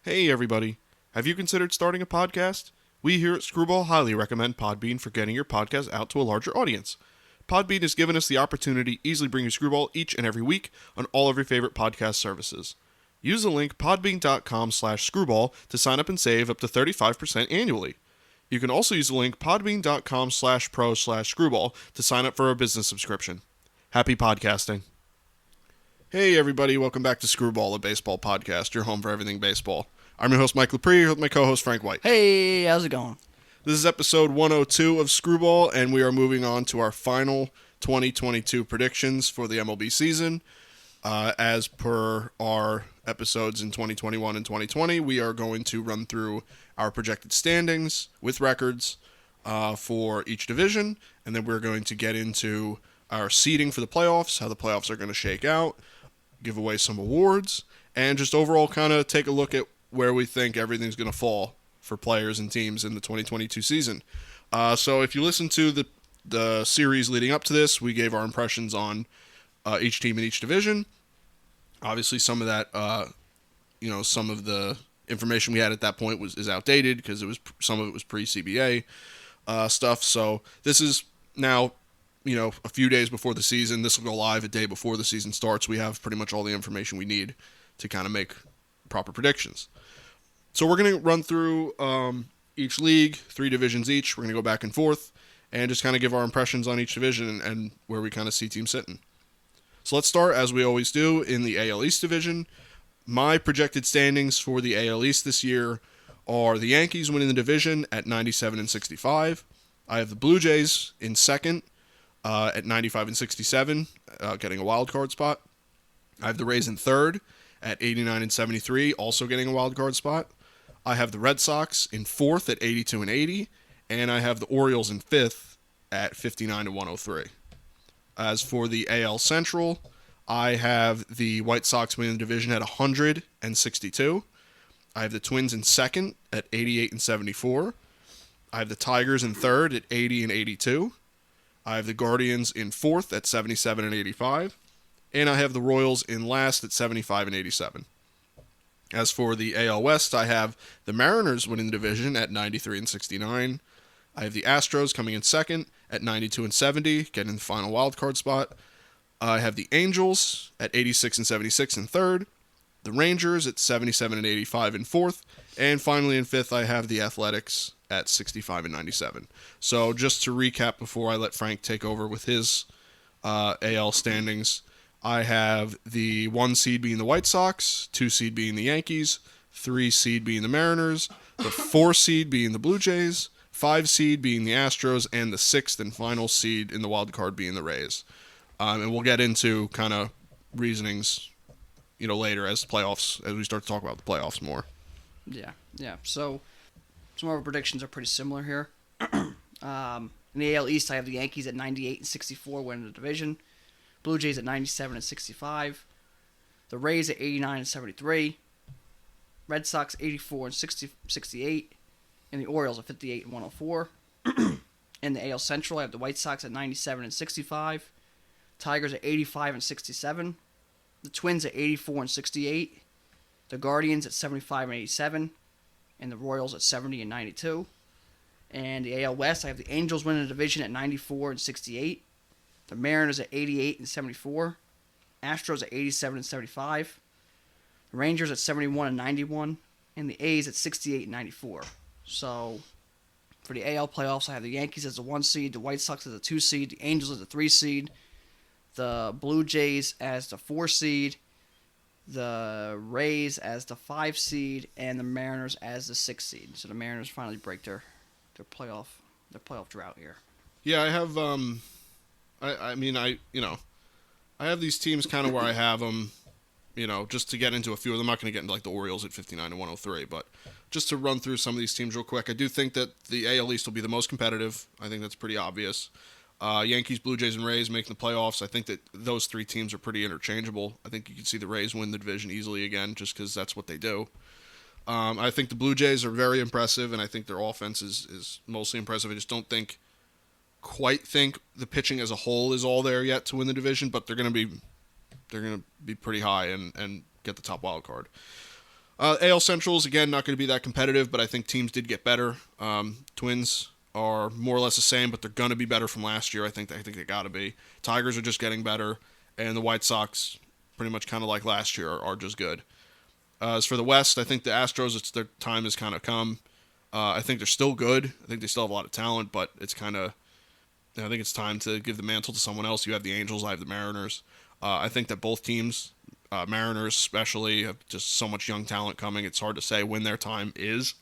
Hey everybody, have you considered starting a podcast? We here at Screwball highly recommend Podbean for getting your podcast out to a larger audience. Podbean has given us the opportunity to easily bring you Screwball each and every week on all of your favorite podcast services. Use the link podbean.com/screwball to sign up and save up to 35% annually. You can also use the link podbean.com/pro/screwball to sign up for a business subscription. Happy podcasting. Hey everybody, welcome back to Screwball, a baseball podcast, your home for everything baseball. I'm your host, Mike Lepre, here with my co-host, Frank White. Hey, how's it going? This is episode 102 of Screwball, and we are moving on to our final 2022 predictions for the MLB season. As per our episodes in 2021 and 2020, we are going to run through our projected standings with records for each division, and then we're going to get into our seeding for the playoffs, how the playoffs are going to shake out, give away some awards, and just overall kind of take a look at where we think everything's going to fall for players and teams in the 2022 season. So if you listen to the series leading up to this, we gave our impressions on each team in each division. Obviously, some of that, some of the information we had at that point is outdated because some of it was pre-CBA stuff. So this is now, a few days before the season. This will go live a day before the season starts. We have pretty much all the information we need to kind of make proper predictions. So we're going to run through each league, 3 divisions each. We're going to go back and forth and just kind of give our impressions on each division and where we kind of see teams sitting. So let's start, as we always do, in the AL East division. My projected standings for the AL East this year are the Yankees winning the division at 97-65. I have the Blue Jays in second at 95-67, getting a wild card spot. I have the Rays in third at 89-73, also getting a wild card spot. I have the Red Sox in fourth at 82-80, and I have the Orioles in fifth at 59-103. As for the AL Central, I have the White Sox winning the division at 100-62. I have the Twins in second at 88-74. I have the Tigers in third at 80-82. I have the Guardians in fourth at 77-85. And I have the Royals in last at 75-87. As for the AL West, I have the Mariners winning the division at 93-69. I have the Astros coming in second at 92-70, getting the final wildcard spot. I have the Angels at 86-76 in third. The Rangers at 77-85 in fourth. And finally in fifth, I have the Athletics at 65-97. So just to recap before I let Frank take over with his AL standings, I have the 1 seed being the White Sox, 2 seed being the Yankees, 3 seed being the Mariners, the 4 seed being the Blue Jays, 5 seed being the Astros, and the 6th and final seed in the wild card being the Rays. And we'll get into kind of reasonings, later as we start to talk about the playoffs more. Yeah. So some of our predictions are pretty similar here. In the AL East, I have the Yankees at 98-64 winning the division. Blue Jays at 97-65. The Rays at 89-73. Red Sox 84-68. And the Orioles at 58-104. In the AL Central, I have the White Sox at 97-65. Tigers at 85-67. The Twins at 84-68. The Guardians at 75-87. And the Royals at 70-92. And the AL West, I have the Angels winning the division at 94-68. The Mariners at 88-74. Astros at 87-75. The Rangers at 71-91. And the A's at 68-94. So, for the AL playoffs, I have the Yankees as the 1 seed, the White Sox as the 2 seed, the Angels as the 3 seed, the Blue Jays as the 4 seed, the Rays as the 5 seed, and the Mariners as the 6 seed. So the Mariners finally break their playoff drought here. Yeah, I have I have these teams kind of where I have them, just to get into a few of them. I'm not going to get into like the Orioles at 59-103, but just to run through some of these teams real quick. I do think that the AL East will be the most competitive. I think that's pretty obvious. Yankees, Blue Jays, and Rays making the playoffs. I think that those 3 teams are pretty interchangeable. I think you can see the Rays win the division easily again just because that's what they do. I think the Blue Jays are very impressive, and I think their offense is mostly impressive. I just don't think the pitching as a whole is all there yet to win the division, but they're going to be pretty high and get the top wild card. AL Central is, again, not going to be that competitive, but I think teams did get better. Twins are more or less the same, but they're going to be better from last year. I think they got to be. Tigers are just getting better, and the White Sox, pretty much kind of like last year, are just good. As for the West, I think the Astros, their time has kind of come. I think they're still good. I think they still have a lot of talent, but it's kind of, I think it's time to give the mantle to someone else. You have the Angels, I have the Mariners. I think that both teams, Mariners especially, have just so much young talent coming. It's hard to say when their time is.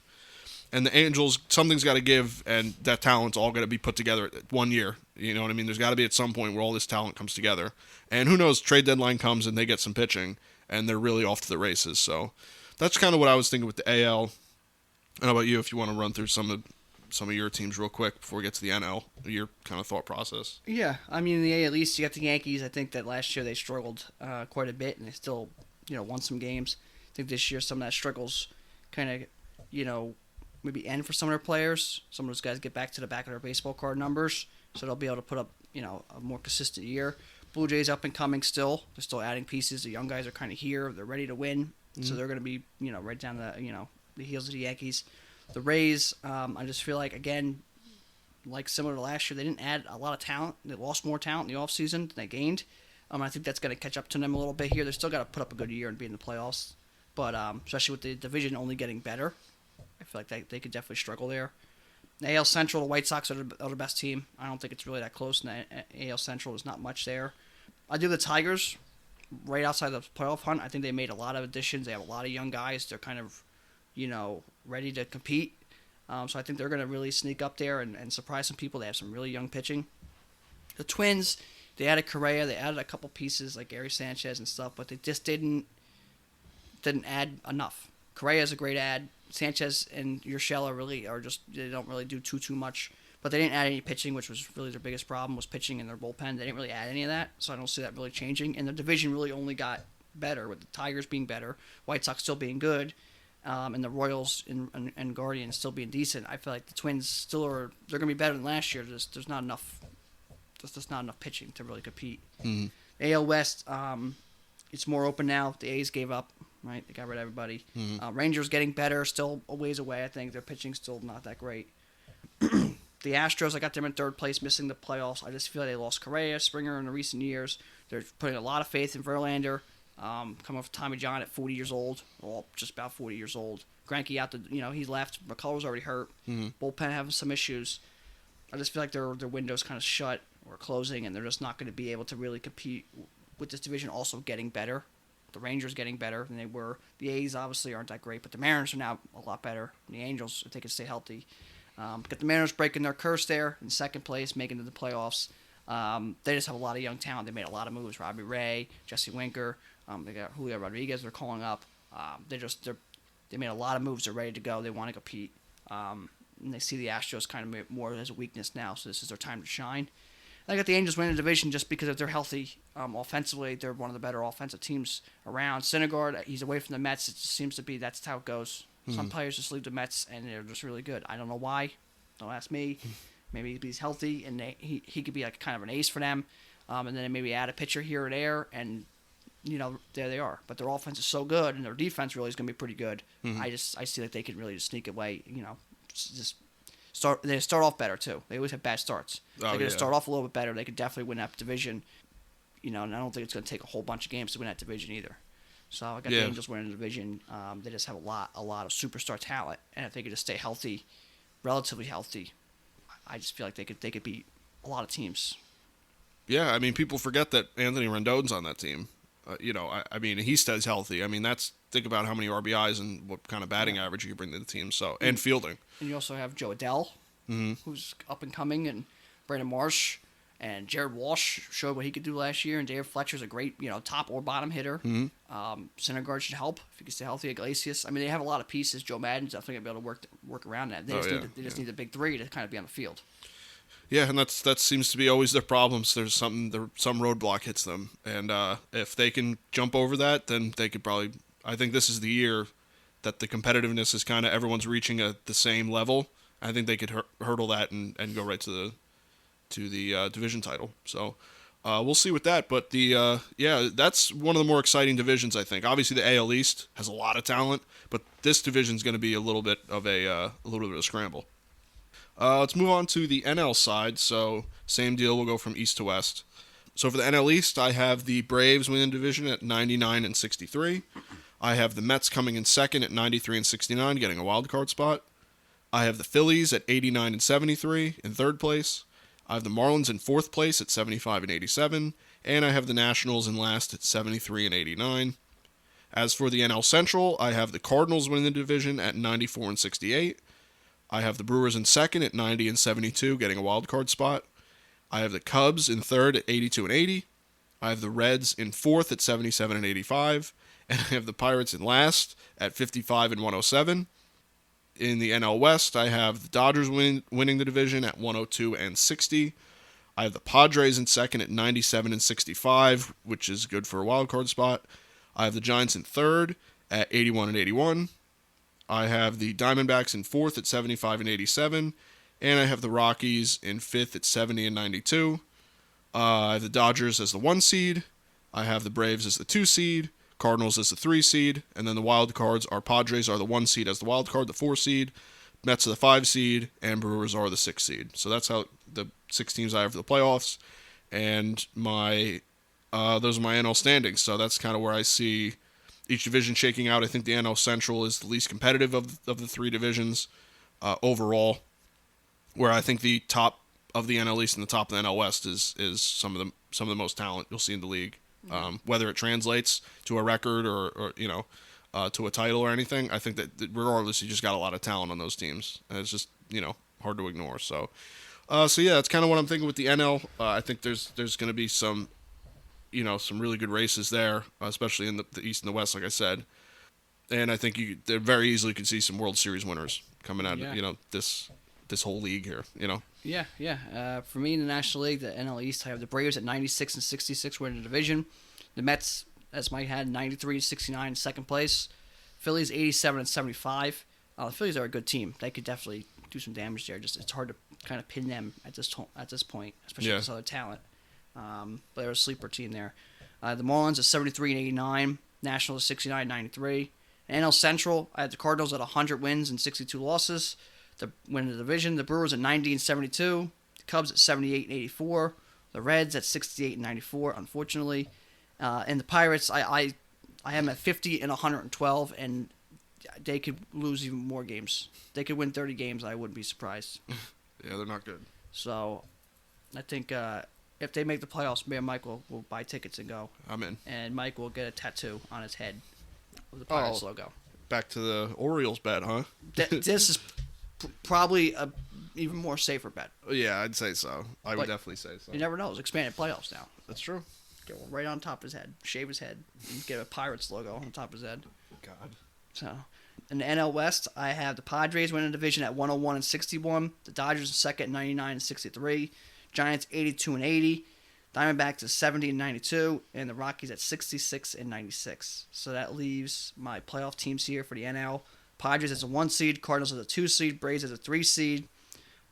And the Angels, something's got to give, and that talent's all going to be put together 1 year. You know what I mean? There's got to be at some point where all this talent comes together. And who knows, trade deadline comes and they get some pitching, and they're really off to the races. So that's kind of what I was thinking with the AL. And how about you, if you want to run through some of your teams real quick before we get to the NL, your kind of thought process? Yeah, I mean, in the AL East, you got the Yankees. I think that last year they struggled quite a bit, and they still, won some games. I think this year some of that struggles kind of, maybe end for some of their players. Some of those guys get back to the back of their baseball card numbers, so they'll be able to put up, a more consistent year. Blue Jays up and coming still. They're still adding pieces. The young guys are kind of here. They're ready to win, so they're going to be, right down the heels of the Yankees. The Rays, I just feel like, again, like similar to last year, they didn't add a lot of talent. They lost more talent in the offseason than they gained. I think that's going to catch up to them a little bit here. They still got to put up a good year and be in the playoffs, but especially with the division only getting better, I feel like they could definitely struggle there. The AL Central, the White Sox are the best team. I don't think it's really that close in the AL Central. There's not much there. I do the Tigers right outside the playoff hunt. I think they made a lot of additions. They have a lot of young guys. They're kind of, ready to compete. So I think they're going to really sneak up there and surprise some people. They have some really young pitching. The Twins, they added Correa. They added a couple pieces like Gary Sanchez and stuff, but they just didn't add enough. Correa is a great add. Sanchez and Urshela really are just, they don't really do too much. But they didn't add any pitching, which was really their biggest problem, was pitching in their bullpen. They didn't really add any of that, so I don't see that really changing. And the division really only got better, with the Tigers being better, White Sox still being good, and the Royals and Guardians still being decent. I feel like the Twins still are, they're going to be better than last year. There's just not enough pitching to really compete. Mm-hmm. AL West, it's more open now. The A's gave up, right? They got rid of everybody. Mm-hmm. Rangers getting better, still a ways away, I think. Their pitching's still not that great. The Astros, I got them in third place, missing the playoffs. I just feel like they lost Correa, Springer in the recent years. They're putting a lot of faith in Verlander. Coming off Tommy John at 40 years old, or just about 40 years old. Greinke out he left. McCullers already hurt. Mm-hmm. Bullpen having some issues. I just feel like their window's kind of shut or closing, and they're just not going to be able to really compete with this division also getting better. The Rangers getting better than they were. The A's obviously aren't that great, but the Mariners are now a lot better. The Angels, if they can stay healthy. Got the Mariners breaking their curse there in second place, making it to the playoffs. They just have a lot of young talent. They made a lot of moves. Robbie Ray, Jesse Winker. They got Julio Rodriguez. They're calling up. They made a lot of moves. They're ready to go. They want to compete. And they see the Astros kind of more as a weakness now. So this is their time to shine. I got the Angels winning the division just because if they're healthy. Offensively, they're one of the better offensive teams around. Syndergaard, he's away from the Mets. It just seems to be that's how it goes. Some players just leave the Mets, and they're just really good. I don't know why. Don't ask me. Maybe he's healthy, and he could be like kind of an ace for them. And then maybe add a pitcher here or there, and there they are. But their offense is so good, and their defense really is going to be pretty good. Mm-hmm. I see that they can really just sneak away. Just start. They start off better too. They always have bad starts. They're going to start off a little bit better. They could definitely win that division. And I don't think it's going to take a whole bunch of games to win that division either. So I got the Angels winning the division. They just have a lot of superstar talent, and if they could just stay healthy, relatively healthy, I just feel like they could beat a lot of teams. Yeah, I mean, people forget that Anthony Rendon's on that team. I mean, he stays healthy. I mean, think about how many RBIs and what kind of batting average you can bring to the team. So, and fielding. And you also have Joe Adell, who's up and coming, and Brandon Marsh, and Jared Walsh showed what he could do last year, and David Fletcher's a great, top or bottom hitter. Syndergaard should help if he can stay healthy. Iglesias. I mean, they have a lot of pieces. Joe Madden's definitely gonna be able to work around that. They just need the big three to kind of be on the field. Yeah, and that seems to be always their problems. There's some roadblock hits them, and if they can jump over that, then they could probably. I think this is the year that the competitiveness is kind of everyone's reaching the same level. I think they could hurdle that and go right to the division title. So we'll see with that. But that's one of the more exciting divisions, I think. Obviously, the AL East has a lot of talent, but this division is going to be a little bit of a scramble. Let's move on to the NL side. So same deal. We'll go from East to West. So for the NL East, I have the Braves winning the division at 99 and 63. I have the Mets coming in second at 93 and 69, getting a wild card spot. I have the Phillies at 89 and 73 in third place. I have the Marlins in fourth place at 75 and 87, and I have the Nationals in last at 73 and 89. As for the NL Central, I have the Cardinals winning the division at 94 and 68. I have the Brewers in second at 90 and 72, getting a wild card spot. I have the Cubs in third at 82 and 80. I have the Reds in fourth at 77 and 85, and I have the Pirates in last at 55 and 107. In the NL West, I have the Dodgers winning the division at 102 and 60. I have the Padres in second at 97 and 65, which is good for a wild card spot. I have the Giants in third at 81 and 81. I have the Diamondbacks in fourth at 75 and 87, and I have the Rockies in fifth at 70 and 92. I have the Dodgers as the 1 seed. I have the Braves as the 2 seed. Cardinals as the 3 seed, and then the wild cards are Padres are the 1 seed as the wild card, the 4 seed, Mets are the 5 seed, and Brewers are the 6 seed. So that's how the 6 teams I have for the playoffs, and my those are my NL standings. So that's kind of where I see each division shaking out. I think the NL Central is the least competitive of the 3 divisions overall, where I think the top of the NL East and the top of the NL West is some of the most talent you'll see in the league. Whether it translates to a record or to a title or anything, I think that regardless, you just got a lot of talent on those teams, and it's just hard to ignore. So yeah, that's kind of what I'm thinking with the NL. I think there's going to be some really good races there, especially in the East and the West, like I said, and I think they very easily could see some World Series winners coming out of this whole league here. Yeah. For me in the National League, the NL East, I have the Braves at 96 and 66 winning the division. The Mets, as Mike had, 93 and 69 in second place. Phillies 87 and 75. The Phillies are a good team. They could definitely do some damage there. Just it's hard to kind of pin them at this point, especially with this other talent. But they're a sleeper team there. The Marlins at 73 and 89. Nationals 69 and 93. NL Central, I had the Cardinals at 100 wins and 62 losses. The win of the division. The Brewers at 90 and 72. The Cubs at 78 and 84. The Reds at 68 and 94, unfortunately. And the Pirates, I have them at 50 and 112, and they could lose even more games. They could win 30 games. I wouldn't be surprised. Yeah, they're not good. So I think if they make the playoffs, me and Mike will buy tickets and go. I'm in. And Mike will get a tattoo on his head with the Pirates logo. Back to the Orioles bet, huh? This is probably a even more safer bet. Yeah, I'd say so. I would definitely say so. You never know. It's expanded playoffs now. That's true. Get one right on top of his head. Shave his head. And get a Pirates logo on top of his head. God. So, in the NL West, I have the Padres winning the division at 101 and 61. The Dodgers in second at 99 and 63. Giants 82 and 80. Diamondbacks at 70 and 92. And the Rockies at 66 and 96. So that leaves my playoff teams here for the NL. Padres as a 1 seed. Cardinals as a 2 seed. Braves as a 3 seed.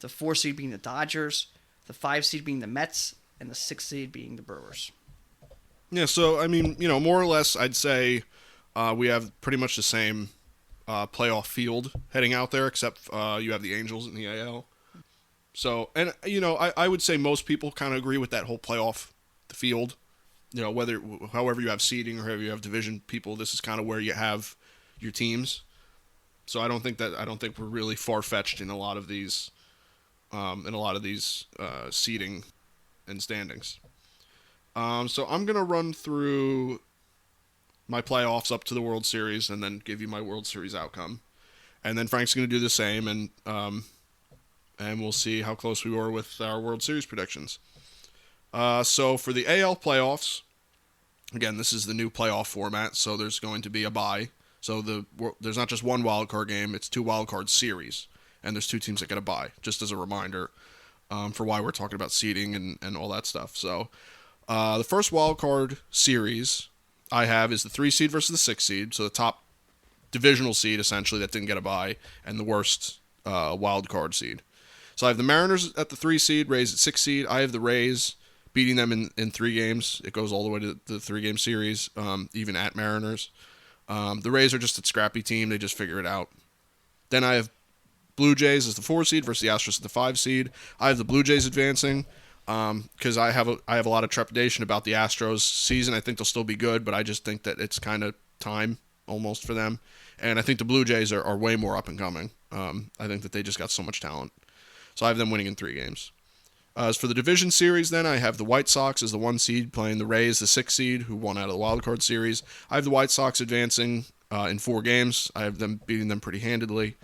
The 4 seed being the Dodgers. The 5 seed being the Mets. And the 6 seed being the Brewers. Yeah, so, I mean, more or less, I'd say we have pretty much the same playoff field heading out there, except you have the Angels in the AL. So, and, I would say most people kind of agree with that whole playoff field. However you have seeding or however you have division people, this is kind of where you have your teams. So I don't think we're really far-fetched in a lot of these seeding and standings. So I'm going to run through my playoffs up to the World Series and then give you my World Series outcome. And then Frank's going to do the same, and we'll see how close we were with our World Series predictions. So for the AL playoffs, again, this is the new playoff format, so there's going to be a bye. So there's not just one wild card game, it's 2 wild card series, and there's 2 teams that get a bye, just as a reminder for why we're talking about seeding and all that stuff. So the first wild card series I have is the 3 seed versus the 6 seed, so the top divisional seed, essentially, that didn't get a bye, and the worst wild card seed. So I have the Mariners at the 3 seed, Rays at 6 seed. I have the Rays beating them in 3 games. It goes all the way to the 3-game series, even at Mariners. The Rays are just a scrappy team. They just figure it out. Then I have Blue Jays as the 4 seed versus the Astros as the 5 seed. I have the Blue Jays advancing because I have a lot of trepidation about the Astros season. I think they'll still be good, but I just think that it's kind of time almost for them. And I think the Blue Jays are way more up and coming. I think that they just got so much talent. So I have them winning in 3 games. As for the division series, then, I have the White Sox as the 1 seed playing the Rays, the 6 seed, who won out of the wild card series. I have the White Sox advancing in 4 games. I have them beating them pretty handedly.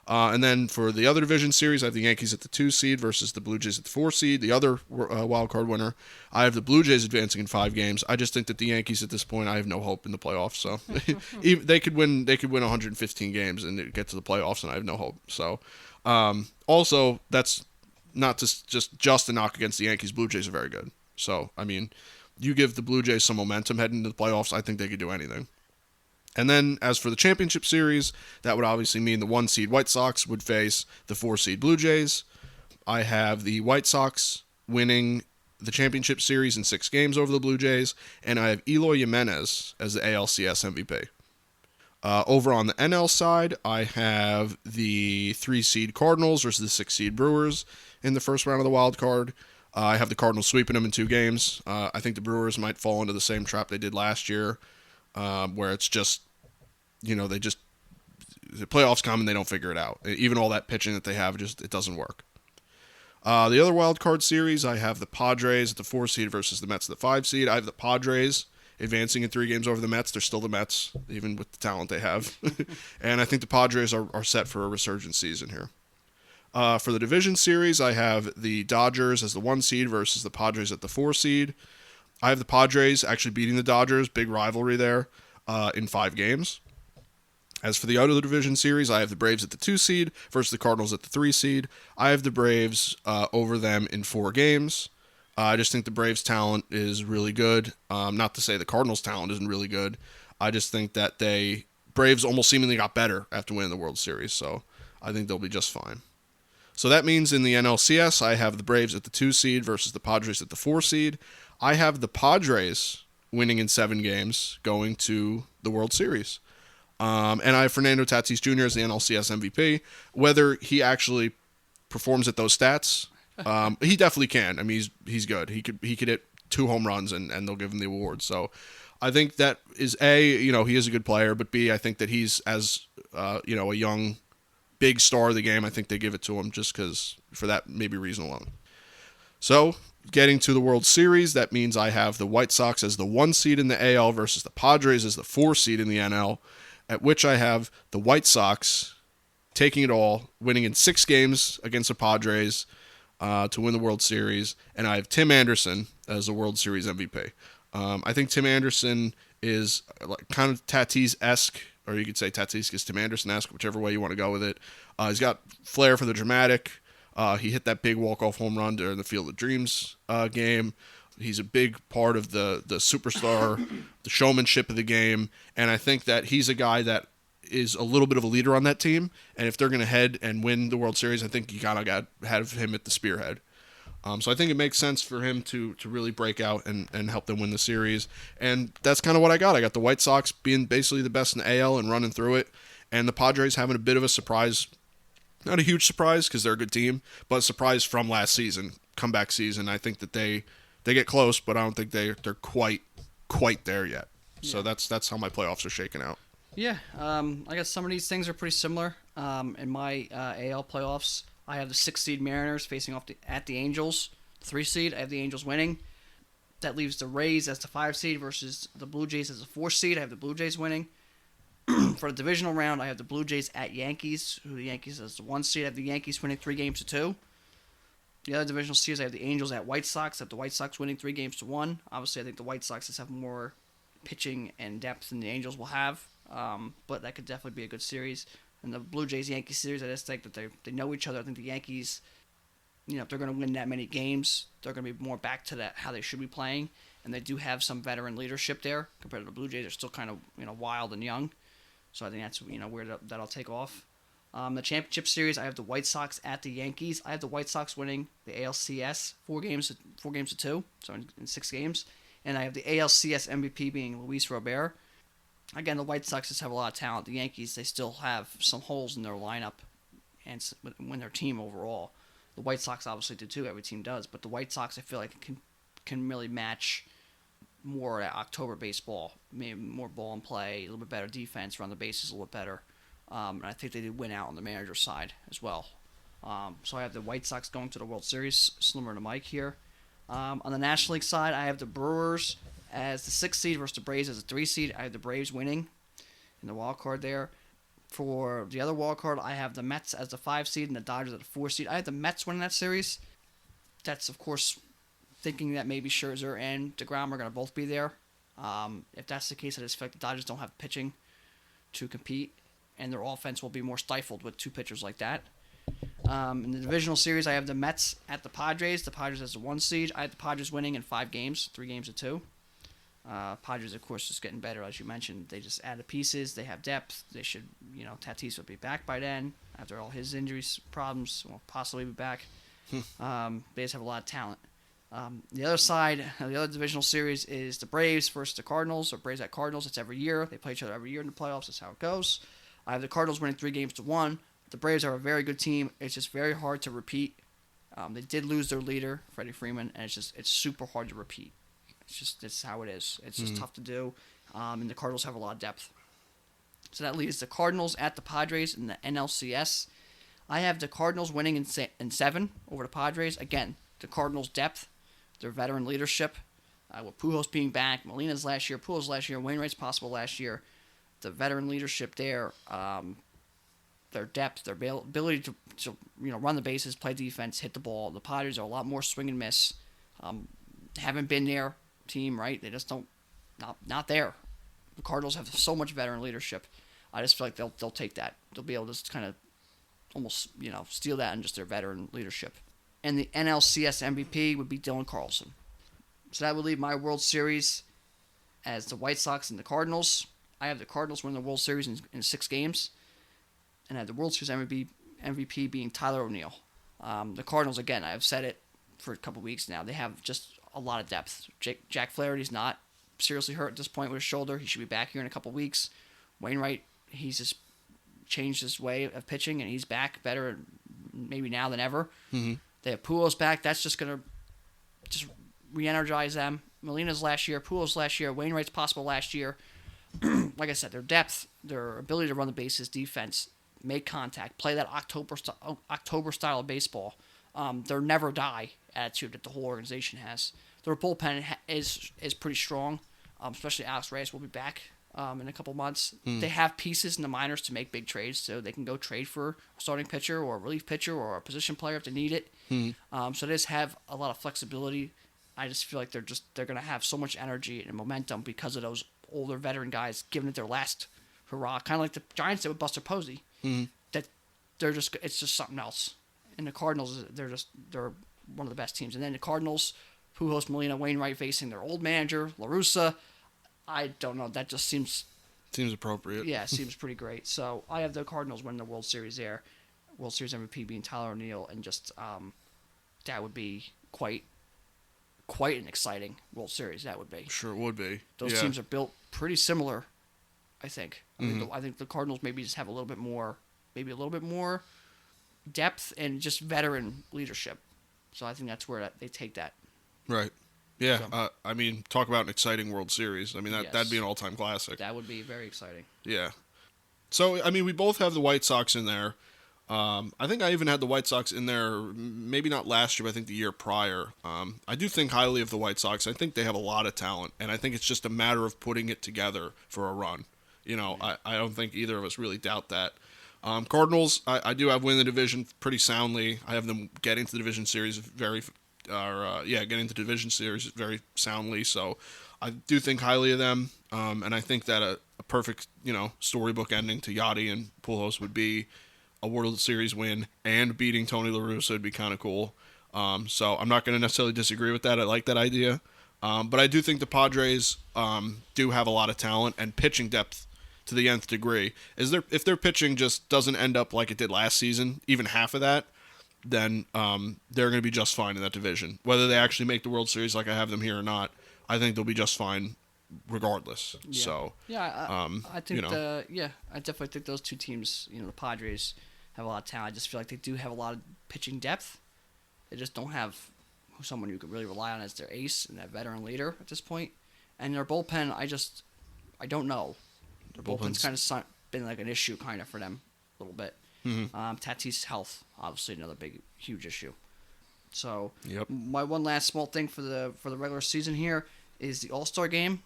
And then for the other division series, I have the Yankees at the 2 seed versus the Blue Jays at the 4 seed, the other wild card winner. I have the Blue Jays advancing in 5 games. I just think that the Yankees at this point, I have no hope in the playoffs. So they could win 115 games and get to the playoffs, and I have no hope. So also, that's not just a knock against the Yankees. Blue Jays are very good. So, I mean, you give the Blue Jays some momentum heading into the playoffs, I think they could do anything. And then, as for the championship series, that would obviously mean the 1 seed White Sox would face the 4 seed Blue Jays. I have the White Sox winning the championship series in 6 games over the Blue Jays, and I have Eloy Jimenez as the ALCS MVP. Over on the NL side, I have the 3 seed Cardinals versus the 6 seed Brewers in the first round of the wild card. I have the Cardinals sweeping them in 2 games. I think the Brewers might fall into the same trap they did last year, where it's just, the playoffs come and they don't figure it out. Even all that pitching that they have, it doesn't work. The other wild card series, I have the Padres at the 4 seed versus the Mets at the 5 seed. I have the Padres advancing in 3 games over the Mets. They're still the Mets, even with the talent they have. And I think the Padres are set for a resurgent season here. For the division series, I have the Dodgers as the 1 seed versus the Padres at the 4 seed. I have the Padres actually beating the Dodgers, big rivalry there, in 5 games. As for the other division series, I have the Braves at the 2 seed versus the Cardinals at the 3 seed. I have the Braves over them in 4 games. I just think the Braves' talent is really good. Not to say the Cardinals' talent isn't really good. I just think that Braves almost seemingly got better after winning the World Series, so I think they'll be just fine. So that means in the NLCS, I have the Braves at the 2 seed versus the Padres at the 4 seed. I have the Padres winning in 7 games, going to the World Series. And I have Fernando Tatis Jr. as the NLCS MVP. Whether he actually performs at those stats, he definitely can. I mean, he's good. He could hit 2 home runs and they'll give him the award. So I think that is he is a good player, but B, I think that he's as a young, big star of the game. I think they give it to him just because for that maybe reason alone. So getting to the World Series, that means I have the White Sox as the 1 seed in the AL versus the Padres as the 4 seed in the NL, at which I have the White Sox taking it all, winning in 6 games against the Padres to win the World Series, and I have Tim Anderson as the World Series MVP. I think Tim Anderson is kind of Tatis-esque, or you could say Tatis is Tim Anderson-esque, whichever way you want to go with it. He's got flair for the dramatic. He hit that big walk-off home run during the Field of Dreams game. He's a big part of the superstar, the showmanship of the game, and I think that he's a guy that is a little bit of a leader on that team, and if they're going to head and win the World Series, I think you kind of got to have him at the spearhead. So I think it makes sense for him to really break out and help them win the series, and that's kind of what I got. I got the White Sox being basically the best in the AL and running through it, and the Padres having a bit of a surprise. Not a huge surprise because they're a good team, but a surprise from last season, comeback season. I think that they get close, but I don't think they're quite there yet. Yeah. So that's how my playoffs are shaking out. Yeah, I guess some of these things are pretty similar. In my AL playoffs, I have the 6 seed Mariners facing off at the Angels. 3 seed, I have the Angels winning. That leaves the Rays as the 5 seed versus the Blue Jays as the 4 seed. I have the Blue Jays winning. For the divisional round, I have the Blue Jays at Yankees, who the Yankees as the 1 seed. I have the Yankees winning 3 games to 2. The other divisional series, I have the Angels at White Sox. I have the White Sox winning 3 games to 1. Obviously, I think the White Sox just have more pitching and depth than the Angels will have. But that could definitely be a good series. And the Blue Jays-Yankees series, I just think that they know each other. I think the Yankees, if they're going to win that many games, they're going to be more back to that how they should be playing. And they do have some veteran leadership there compared to the Blue Jays. They're still kind of wild and young. So I think that's where that'll take off. The championship series, I have the White Sox at the Yankees. I have the White Sox winning the ALCS 4-2, so in 6 games. And I have the ALCS MVP being Luis Robert. Again, the White Sox just have a lot of talent. The Yankees, they still have some holes in their lineup and when their team overall. The White Sox obviously do too. Every team does. But the White Sox, I feel like, can really match more October baseball. Maybe more ball and play, a little bit better defense, run the bases a little bit better. And I think they did win out on the manager's side as well. So I have the White Sox going to the World Series, similar to Mike here. On the National League side, I have the Brewers as the 6th seed versus the Braves as a 3 seed. I have the Braves winning in the wild card there. For the other wild card, I have the Mets as the 5 seed and the Dodgers at the 4 seed. I have the Mets winning that series. That's, of course, thinking that maybe Scherzer and DeGrom are going to both be there. If that's the case, I just feel like the Dodgers don't have pitching to compete, and their offense will be more stifled with 2 pitchers like that. In the divisional series, I have the Mets at the Padres. The Padres as the 1 seed. I have the Padres winning in 5 games, 3 games to 2. Padres, of course, just getting better, as you mentioned. They just added pieces. They have depth. They should, Tatis would be back by then after all his injuries, problems, will possibly be back. They just have a lot of talent. The other side, the other divisional series is the Braves versus the Cardinals, or Braves at Cardinals. It's every year. They play each other every year in the playoffs. That's how it goes. I have the Cardinals winning 3 games to 1. The Braves are a very good team. It's just very hard to repeat. They did lose their leader, Freddie Freeman, and it's super hard to repeat. It's how it is. It's just tough to do. And the Cardinals have a lot of depth. So that leaves the Cardinals at the Padres in the NLCS. I have the Cardinals winning in 7 over the Padres. Again, the Cardinals' depth, their veteran leadership, with Pujols being back, Molina's last year, Pujols last year, Wainwright's possible last year. The veteran leadership there, their depth, their ability to run the bases, play defense, hit the ball. The Padres are a lot more swing and miss. Haven't been there. Team, right? They just not there. The Cardinals have so much veteran leadership. I just feel like they'll take that. They'll be able to just kind of almost steal that in just their veteran leadership. And the NLCS MVP would be Dylan Carlson. So that would leave my World Series as the White Sox and the Cardinals. I have the Cardinals winning the World Series in 6 games, and I have the World Series MVP being Tyler O'Neill. The Cardinals, again, I've said it for a couple weeks now. They have just a lot of depth. Jack Flaherty's not seriously hurt at this point with his shoulder. He should be back here in a couple weeks. Wainwright, he's just changed his way of pitching, and he's back better maybe now than ever. Mm-hmm. They have Pujols back. That's just going to just re-energize them. Molina's last year, Pujols last year, Wainwright's possible last year. Like I said, their depth, their ability to run the bases, defense, make contact, play that October style of baseball. Their never die attitude that the whole organization has. Their bullpen is pretty strong, especially Alex Reyes will be back in a couple months. They have pieces in the minors to make big trades, so they can go trade for a starting pitcher or a relief pitcher or a position player if they need it. So they just have a lot of flexibility. I just feel like they're going to have so much energy and momentum because of those older veteran guys giving it their last hurrah, kind of like the Giants did with Buster Posey. That it's just something else. And the Cardinals, they're one of the best teams. And then the Cardinals, Pujols, Molina, Wainwright facing their old manager, La Russa. I don't know. That just seems appropriate. Yeah, seems pretty great. So I have the Cardinals winning the World Series there. World Series MVP being Tyler O'Neill, and just that would be quite an exciting World Series. That would be. Sure, it would be. Those teams are built pretty similar, I think. I think the Cardinals maybe just have a little bit more depth and just veteran leadership. So I think that's where they take that. Right. Yeah. So, talk about an exciting World Series. That'd be an all-time classic. That would be very exciting. Yeah. So, we both have the White Sox in there. I think I even had the White Sox in there, maybe not last year, but I think the year prior. I do think highly of the White Sox. I think they have a lot of talent, and I think it's just a matter of putting it together for a run. I don't think either of us really doubt that. Cardinals, I do have winning the division pretty soundly. I have them getting to the division series very soundly. So I do think highly of them, and I think that a perfect storybook ending to Yachty and Pujols would be a World Series win and beating Tony La Russa would be kind of cool. So I'm not going to necessarily disagree with that. I like that idea, but I do think the Padres do have a lot of talent and pitching depth to the nth degree. If their pitching just doesn't end up like it did last season, even half of that, then they're going to be just fine in that division. Whether they actually make the World Series like I have them here or not, I think they'll be just fine regardless. Yeah. So I think I definitely think those two teams, the Padres have a lot of talent. I just feel like they do have a lot of pitching depth. They just don't have someone you can really rely on as their ace and that veteran leader at this point. And their bullpen, I don't know. Their bullpen's kind of been like an issue kind of for them a little bit. Mm-hmm. Tatis's health, obviously another huge issue. So yep. My one last small thing for the regular season here is the All-Star game.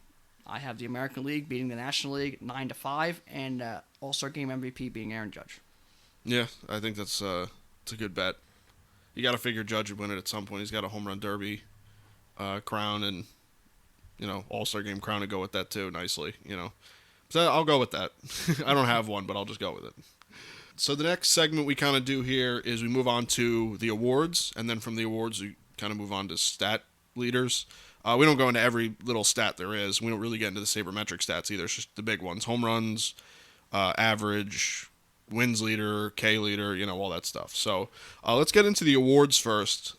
I have the American League beating the National League 9-5, and All-Star game MVP being Aaron Judge. Yeah, I think it's a good bet. You got to figure Judge would win it at some point. He's got a home run derby crown and All-Star game crown to go with that too nicely. So I'll go with that. I don't have one, but I'll just go with it. So the next segment we kind of do here is we move on to the awards, and then from the awards we kind of move on to stat leaders. We don't go into every little stat there is. We don't really get into the sabermetric stats either. It's just the big ones: home runs, average, wins leader, K leader, all that stuff. So let's get into the awards first.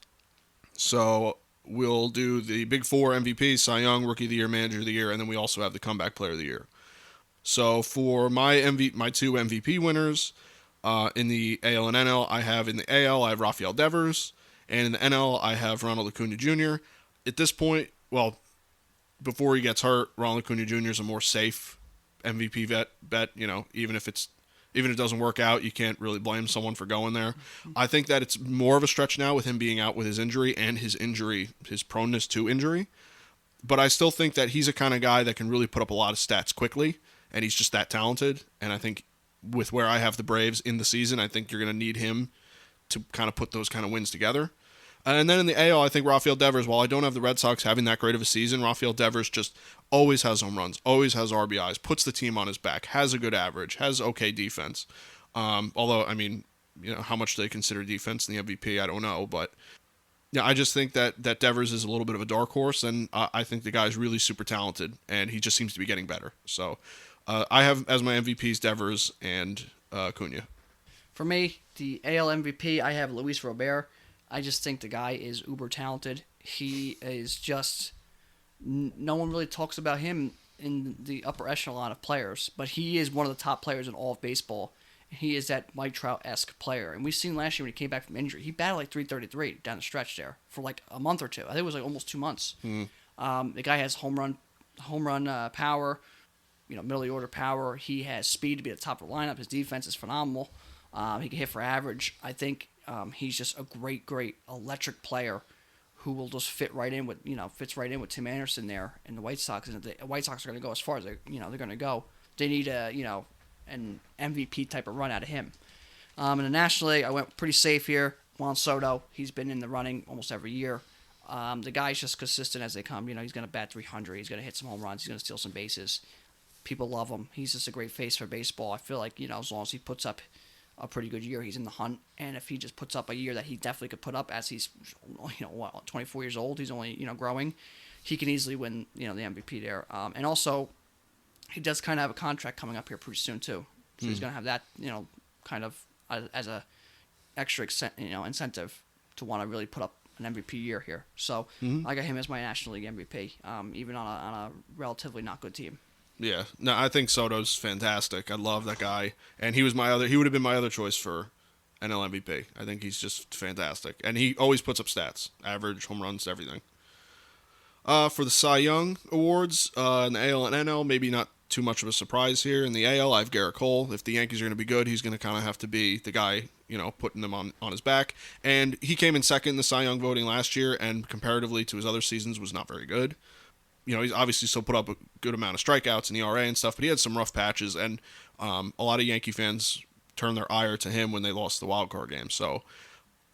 So we'll do the big four: MVP, Cy Young, Rookie of the Year, Manager of the Year, and then we also have the Comeback Player of the Year. So for my two MVP winners in the AL and NL, I have Rafael Devers, and in the NL I have Ronald Acuna Jr. At this point, well, before he gets hurt, Ronald Acuna Jr. is a more safe MVP bet. Even if it doesn't work out, you can't really blame someone for going there. I think that it's more of a stretch now with him being out with his injury and his proneness to injury. But I still think that he's a kind of guy that can really put up a lot of stats quickly, and he's just that talented. And I think with where I have the Braves in the season, I think you're going to need him to kind of put those kind of wins together. And then in the AL, I think Rafael Devers, while I don't have the Red Sox having that great of a season, Rafael Devers just always has home runs, always has RBIs, puts the team on his back, has a good average, has okay defense. Although, how much they consider defense in the MVP, I don't know. But yeah, I just think that Devers is a little bit of a dark horse, and I think the guy's really super talented, and he just seems to be getting better. So I have as my MVPs Devers and Acuna. For me, the AL MVP, I have Luis Robert. I just think the guy is uber talented. He is just... No one really talks about him in the upper echelon of players, but he is one of the top players in all of baseball. He is that Mike Trout-esque player. And we've seen last year when he came back from injury, he batted like 333 down the stretch there for like a month or two. I think it was like almost 2 months. The guy has home run power, middle of the order power. He has speed to be at the top of the lineup. His defense is phenomenal. He can hit for average. I think he's just a great electric player who will just fits right in with Tim Anderson there in the White Sox. And if the White Sox are going to go as far as they're going to go, they need an MVP type of run out of him. In the National League, I went pretty safe here. Juan Soto, he's been in the running almost every year. The guy's just consistent as they come. He's going to bat 300. He's going to hit some home runs. He's going to steal some bases. People love him. He's just a great face for baseball. I feel like, as long as he puts up a pretty good year, he's in the hunt. And if he just puts up a year that he definitely could put up as he's 24 years old, he's only growing, he can easily win the MVP there. And also he does kind of have a contract coming up here pretty soon too, so he's going to have that kind of as a extra incentive to want to really put up an MVP year here. So I got him as my National League MVP, even on a relatively not good team. Yeah, no, I think Soto's fantastic. I love that guy, and he would have been my other choice for NL MVP. I think he's just fantastic, and he always puts up stats, average, home runs, everything. For the Cy Young Awards in the AL and NL, maybe not too much of a surprise here. In the AL, I have Garrett Cole. If the Yankees are going to be good, he's going to kind of have to be the guy, putting them on his back. And he came in second in the Cy Young voting last year, and comparatively to his other seasons was not very good. He's obviously still put up a good amount of strikeouts in the ERA and stuff, but he had some rough patches, and a lot of Yankee fans turned their ire to him when they lost the wild card game. So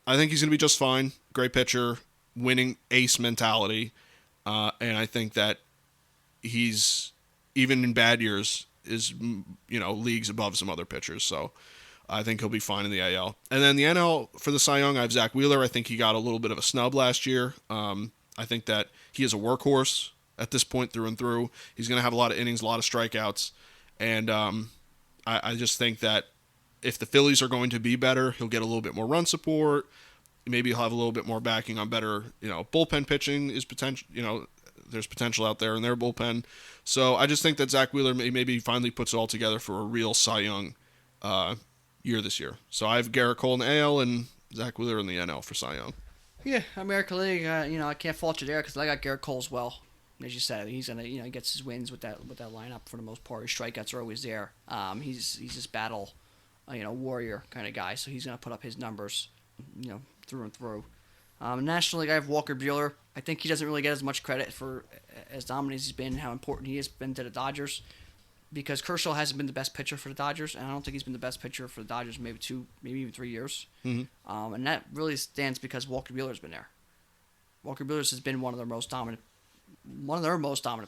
I think he's going to be just fine. Great pitcher, winning ace mentality, and I think that he's, even in bad years, is leagues above some other pitchers. So I think he'll be fine in the AL. And then the NL, for the Cy Young, I have Zach Wheeler. I think he got a little bit of a snub last year. I think that he is a workhorse at this point through and through. He's going to have a lot of innings, a lot of strikeouts, And I just think that if the Phillies are going to be better, he'll get a little bit more run support. Maybe he'll have a little bit more backing on better, bullpen pitching is potential. There's potential out there in their bullpen. So I just think that Zach Wheeler maybe finally puts it all together for a real Cy Young year this year. So I have Garrett Cole in the AL and Zach Wheeler in the NL for Cy Young. Yeah, American League. I can't fault you there because I got Garrett Cole as well. As you said, he's gonna, he gets his wins with that lineup for the most part. His strikeouts are always there. He's this battle, warrior kind of guy. So he's gonna put up his numbers, through and through. National League, I have Walker Buehler. I think he doesn't really get as much credit for as dominant as he's been, how important he has been to the Dodgers, because Kershaw hasn't been the best pitcher for the Dodgers, and I don't think he's been the best pitcher for the Dodgers in maybe even 3 years. Mm-hmm. And that really stands because Walker Buehler's been there. Walker Buehler has been one of their most dominant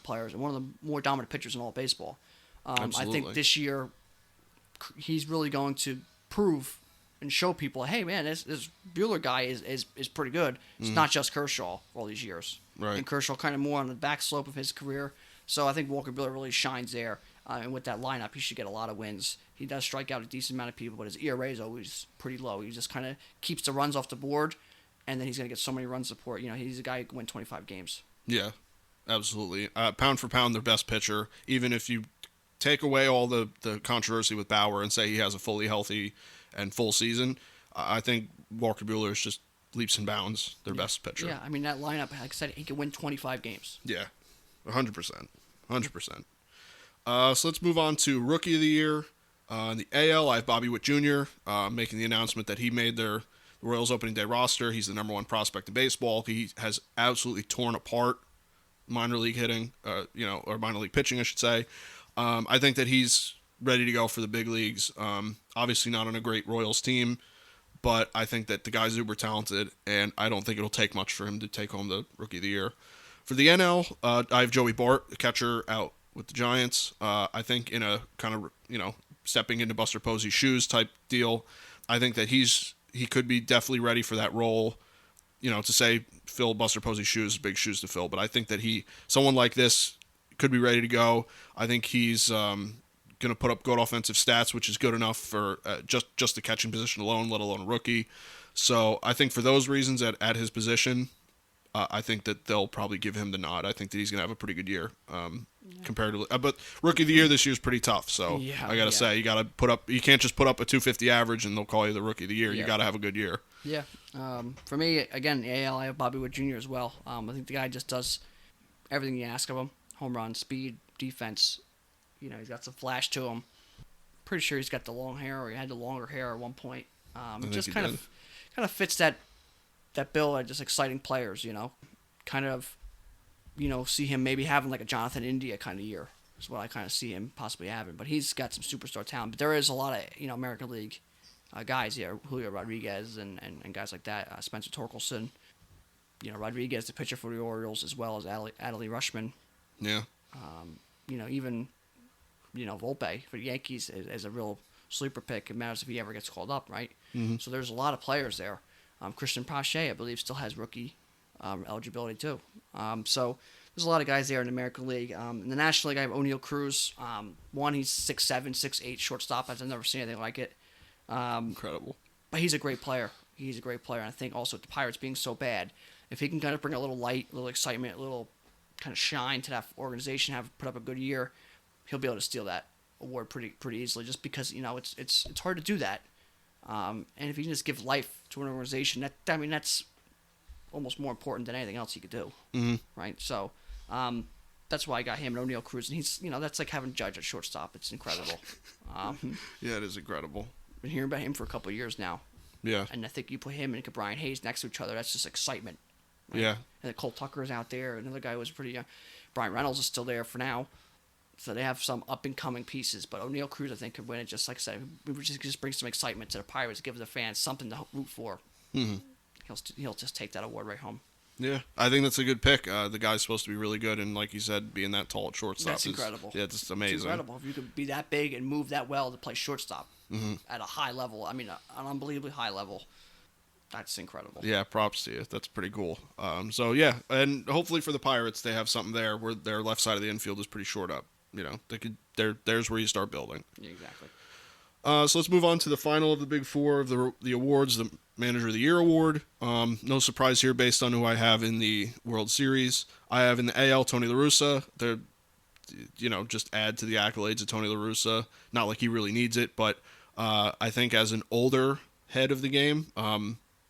players and one of the more dominant pitchers in all of baseball. I think this year he's really going to prove and show people, hey man, this Buehler guy is pretty good. It's not just Kershaw all these years. Right. And Kershaw kind of more on the back slope of his career. So I think Walker Buehler really shines there. And with that lineup, he should get a lot of wins. He does strike out a decent amount of people, but his ERA is always pretty low. He just kind of keeps the runs off the board, and then he's going to get so many run support. He's a guy who can win 25 games. Yeah, absolutely. Pound for pound, their best pitcher. Even if you take away all the controversy with Bauer and say he has a fully healthy and full season, I think Walker Buehler is just leaps and bounds their best pitcher. Yeah, I mean, that lineup, like I said, he could win 25 games. Yeah, 100%. 100%. So let's move on to Rookie of the Year. In the AL, I have Bobby Witt Jr. Making the announcement that he made the Royals opening day roster. He's the number one prospect in baseball. He has absolutely torn apart minor league hitting, or minor league pitching, I should say. I think that he's ready to go for the big leagues. Obviously not on a great Royals team, but I think that the guy's uber talented, and I don't think it'll take much for him to take home the Rookie of the Year. For the NL, I have Joey Bart, the catcher, out with the Giants. I think in a kind of, stepping into Buster Posey's shoes type deal. I think that he could be definitely ready for that role. To say fill Buster Posey's shoes, big shoes to fill. But I think that someone like this could be ready to go. I think he's going to put up good offensive stats, which is good enough for just the catching position alone, let alone a rookie. So I think for those reasons at his position, I think that they'll probably give him the nod. I think that he's going to have a pretty good year comparatively. But Rookie of the Year this year is pretty tough. So I got to say, you got to put up. You can't just put up a 250 average and they'll call you the Rookie of the Year. You got to have a good year. Yeah. For me, again, the AL, I have Bobby Witt Jr. as well. I think the guy just does everything you ask of him: home run, speed, defense. He's got some flash to him. Pretty sure he's got the long hair, or he had the longer hair at one point. Just kind of fits that bill of just exciting players. Kind of, see him maybe having like a Jonathan India kind of year is what I kind of see him possibly having. But he's got some superstar talent. But there is a lot of American League guys here, Julio Rodriguez and guys like that, Spencer Torkelson. Rodriguez, the pitcher for the Orioles, as well as Adley Rutschman. Yeah. Even Volpe for the Yankees is a real sleeper pick. It matters if he ever gets called up, right? Mm-hmm. So there's a lot of players there. Christian Pache, I believe, still has rookie eligibility too. So there's a lot of guys there in the American League. In the National League, I have O'Neal Cruz. He's 6'7", 6'8", shortstop. I've never seen anything like it. Incredible. But he's a great player. And I think also with the Pirates being so bad, if he can kind of bring a little light, a little excitement, a little kind of shine to that organization, put up a good year, he'll be able to steal that award pretty easily. Just because it's hard to do that. And if you can just give life to an organization, that's almost more important than anything else you could do, right? So that's why I got him and O'Neal Cruz, and he's that's like having Judge at shortstop. It's incredible. Yeah, it is incredible. Been hearing about him for a couple of years now. Yeah, and I think you put him and Brian Hayes next to each other, that's just excitement. Right? Yeah, and then Cole Tucker is out there. Another guy who was pretty young. Brian Reynolds is still there for now. So they have some up-and-coming pieces. But O'Neal Cruz, I think, could win it. Just like I said, we just bring some excitement to the Pirates, give the fans something to root for. Mm-hmm. He'll just take that award right home. Yeah, I think that's a good pick. The guy's supposed to be really good, and like you said, being that tall at shortstop That's incredible. Yeah, it's amazing. It's incredible. If you could be that big and move that well to play shortstop at a high level, an unbelievably high level, that's incredible. Yeah, props to you. That's pretty cool. So, yeah, and hopefully for the Pirates, they have something there where their left side of the infield is pretty short up. there's where you start building. Yeah, exactly. So let's move on to the final of the big four of the awards, the Manager of the Year award. No surprise here based on who I have in the World Series. I have in the AL Tony La Russa. They're, just add to the accolades of Tony La Russa. Not like he really needs it, but I think as an older head of the game, a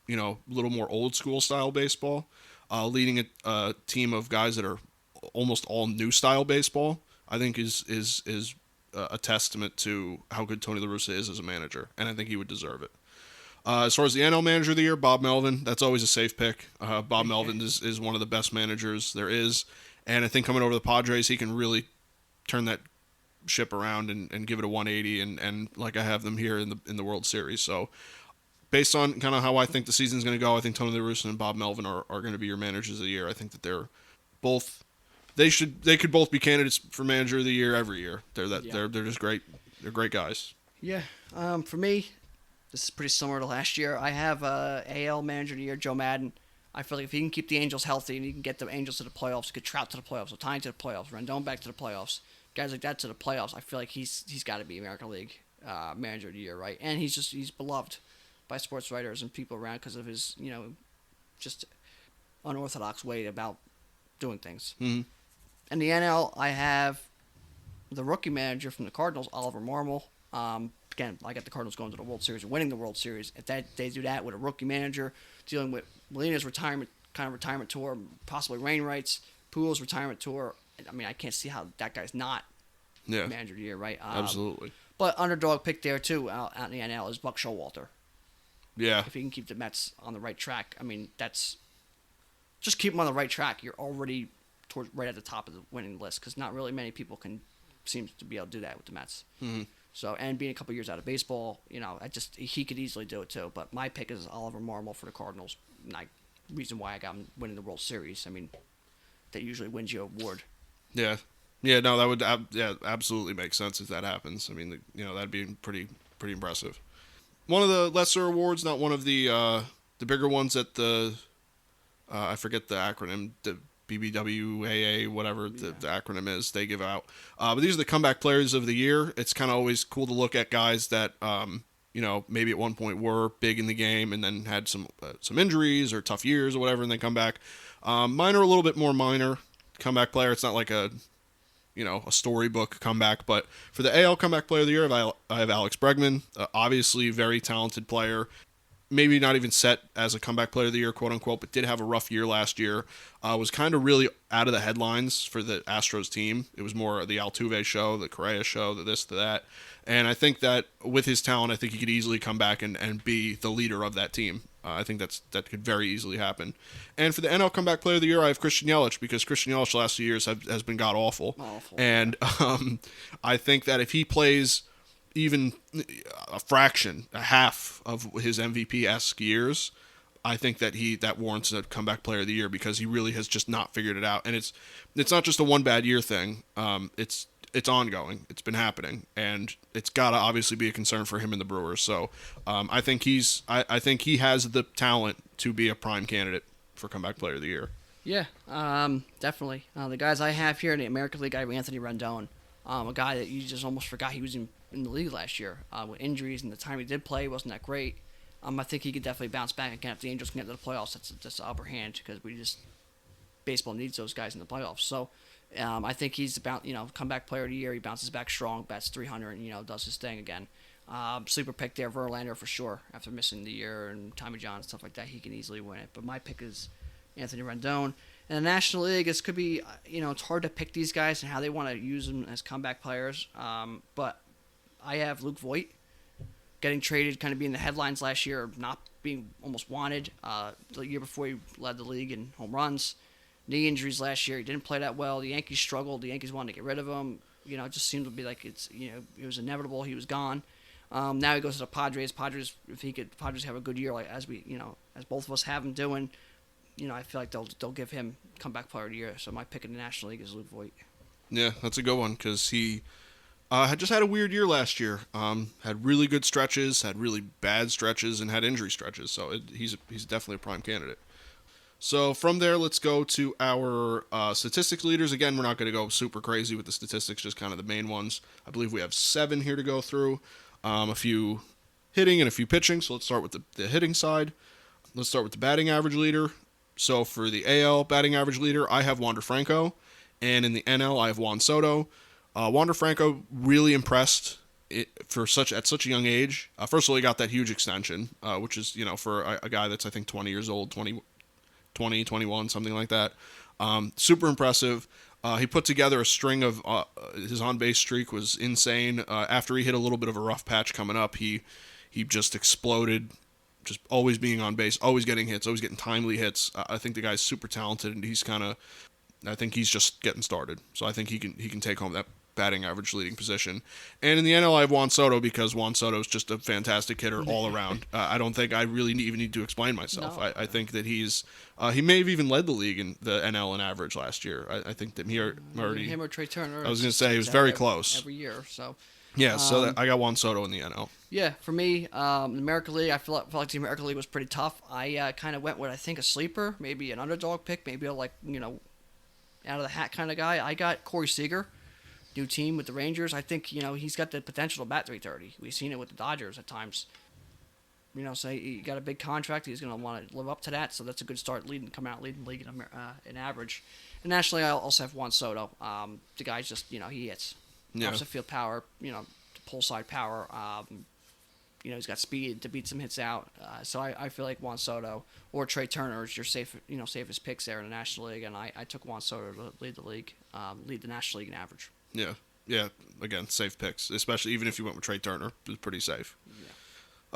little more old school style baseball, leading a team of guys that are almost all new style baseball, I think is a testament to how good Tony La Russa is as a manager, and I think he would deserve it. As far as the NL Manager of the Year, Bob Melvin, that's always a safe pick. Bob Melvin is one of the best managers there is, and I think coming over to the Padres, he can really turn that ship around and give it a 180, and like I have them here in the World Series. So based on kind of how I think the season's going to go, I think Tony La Russa and Bob Melvin are going to be your managers of the year. I think that they're both they could both be candidates for Manager of the Year every year. They're just great. They're great guys. Yeah. For me, this is pretty similar to last year. I have AL Manager of the Year, Joe Madden. I feel like if he can keep the Angels healthy and he can get the Angels to the playoffs, get Trout to the playoffs, Otani to the playoffs, Rendon back to the playoffs, guys like that to the playoffs, I feel like he's got to be American League Manager of the Year, right? And he's beloved by sports writers and people around because of his, just unorthodox way about doing things. Mm-hmm. In the NL, I have the rookie manager from the Cardinals, Oliver Marmol. Again, I got the Cardinals going to the World Series and winning the World Series. If they do that with a rookie manager, dealing with Molina's retirement tour, possibly Wainwright's, Pujols' retirement tour, I mean, I can't see how that guy's not Manager of the Year, right? Absolutely. But underdog pick there, too, out in the NL is Buck Showalter. Yeah. If he can keep the Mets on the right track, I mean, just keep them on the right track. You're already right at the top of the winning list because not really many people seem to be able to do that with the Mets. Mm-hmm. So, and being a couple years out of baseball, he could easily do it too. But my pick is Oliver Marmol for the Cardinals. Reason why I got him winning the World Series. I mean, that usually wins you an award. Yeah. Yeah, no, that would absolutely make sense if that happens. I mean, that'd be pretty impressive. One of the lesser awards, not one of the bigger ones at the I forget the acronym, the BBWAA, whatever the acronym is, they give out. But these are the comeback players of the year. It's kind of always cool to look at guys that maybe at one point were big in the game and then had some injuries or tough years or whatever, and they come back. Mine are a little bit more minor comeback player. It's not like a storybook comeback, but for the AL comeback player of the year, I have Alex Bregman, obviously very talented player. Maybe not even set as a comeback player of the year, quote unquote, but did have a rough year last year. Was kind of really out of the headlines for the Astros team. It was more the Altuve show, the Correa show, the this, the that. And I think that with his talent, I think he could easily come back and be the leader of that team. I think that could very easily happen. And for the NL comeback player of the year, I have Christian Yelich, because Christian Yelich the last few years has been god-awful. And I think that if he plays even a fraction, a half of his MVP-esque years, I think that warrants a comeback player of the year, because he really has just not figured it out. And it's not just a one bad year thing. It's ongoing. It's been happening, and it's got to obviously be a concern for him and the Brewers. So I think I think he has the talent to be a prime candidate for comeback player of the year. Yeah, definitely. The guys I have here in the American League, I have Anthony Rendon, a guy that you just almost forgot he was in the league last year with injuries, and the time he did play wasn't that great. I think he could definitely bounce back again if the Angels can get to the playoffs. That's the upper hand, because baseball needs those guys in the playoffs. So I think he's about comeback player of the year. He bounces back strong, bats 300, and does his thing again. Sleeper pick there, Verlander for sure. After missing the year and Tommy John and stuff like that, he can easily win it. But my pick is Anthony Rendon. In the National League, it could be it's hard to pick these guys and how they want to use them as comeback players. But I have Luke Voit getting traded, kind of being the headlines last year, not being almost wanted. The year before, he led the league in home runs. Knee injuries last year, he didn't play that well. The Yankees struggled. The Yankees wanted to get rid of him. It just seemed to be like it was inevitable. He was gone. Now he goes to the Padres. Padres have a good year, like as both of us have him doing. I feel like they'll give him comeback player of the year. So my pick in the National League is Luke Voit. Yeah, that's a good one, because he had just had a weird year last year. Had really good stretches, had really bad stretches, and had injury stretches. So he's definitely a prime candidate. So from there, let's go to our statistics leaders. Again, we're not going to go super crazy with the statistics, just kind of the main ones. I believe we have 7 here to go through. A few hitting and a few pitching. So let's start with the hitting side. Let's start with the batting average leader. So for the AL batting average leader, I have Wander Franco. And in the NL, I have Juan Soto. Wander Franco really impressed at such a young age. First of all, he got that huge extension, which is, for a guy that's, I think, 20 years old, 21, something like that. Super impressive. He put together a string of his on-base streak was insane. After he hit a little bit of a rough patch coming up, he just exploded, just always being on base, always getting hits, always getting timely hits. I think the guy's super talented, and I think he's just getting started. So I think he can take home that batting average leading position. And in the NL, I have Juan Soto because Juan Soto is just a fantastic hitter all around. I don't think I really even need to explain myself. No. I think that he may have even led the league in the NL in average last year. I think that him or Trey Turner. I was going to say he was very close every year. So yeah, I got Juan Soto in the NL. Yeah, for me, the American League, I feel like the American League was pretty tough. I kind of went with, I think, a sleeper, maybe an underdog pick, maybe out of the hat kind of guy. I got Corey Seeger. New team with the Rangers. I think, he's got the potential to bat 330. We've seen it with the Dodgers at times. So he got a big contract. He's going to want to live up to that. So that's a good start leading the league in average. And nationally, I also have Juan Soto. The guy's just, he hits. Opposite field power, pull side power. He's got speed to beat some hits out. So I feel like Juan Soto or Trey Turner is your safest picks there in the National League. And I took Juan Soto to lead the league, lead the National League in average. Yeah. Again, safe picks, especially even if you went with Trey Turner, it was pretty safe. Yeah.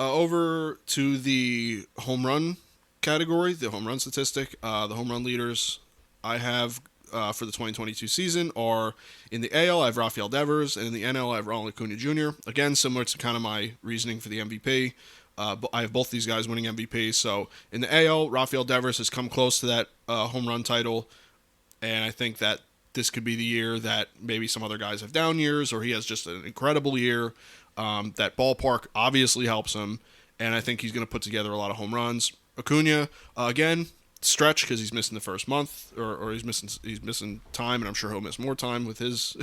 Over to the home run category, the home run statistic. The home run leaders I have for the 2022 season are in the AL, I have Rafael Devers, and in the NL, I have Ronald Acuna Jr. Again, similar to kind of my reasoning for the MVP. But I have both these guys winning MVP. So in the AL, Rafael Devers has come close to that home run title, and I think that this could be the year that maybe some other guys have down years, or he has just an incredible year. That ballpark obviously helps him, and I think he's going to put together a lot of home runs. Acuna, again, stretch because he's missing the first month, or he's missing time, and I'm sure he'll miss more time with his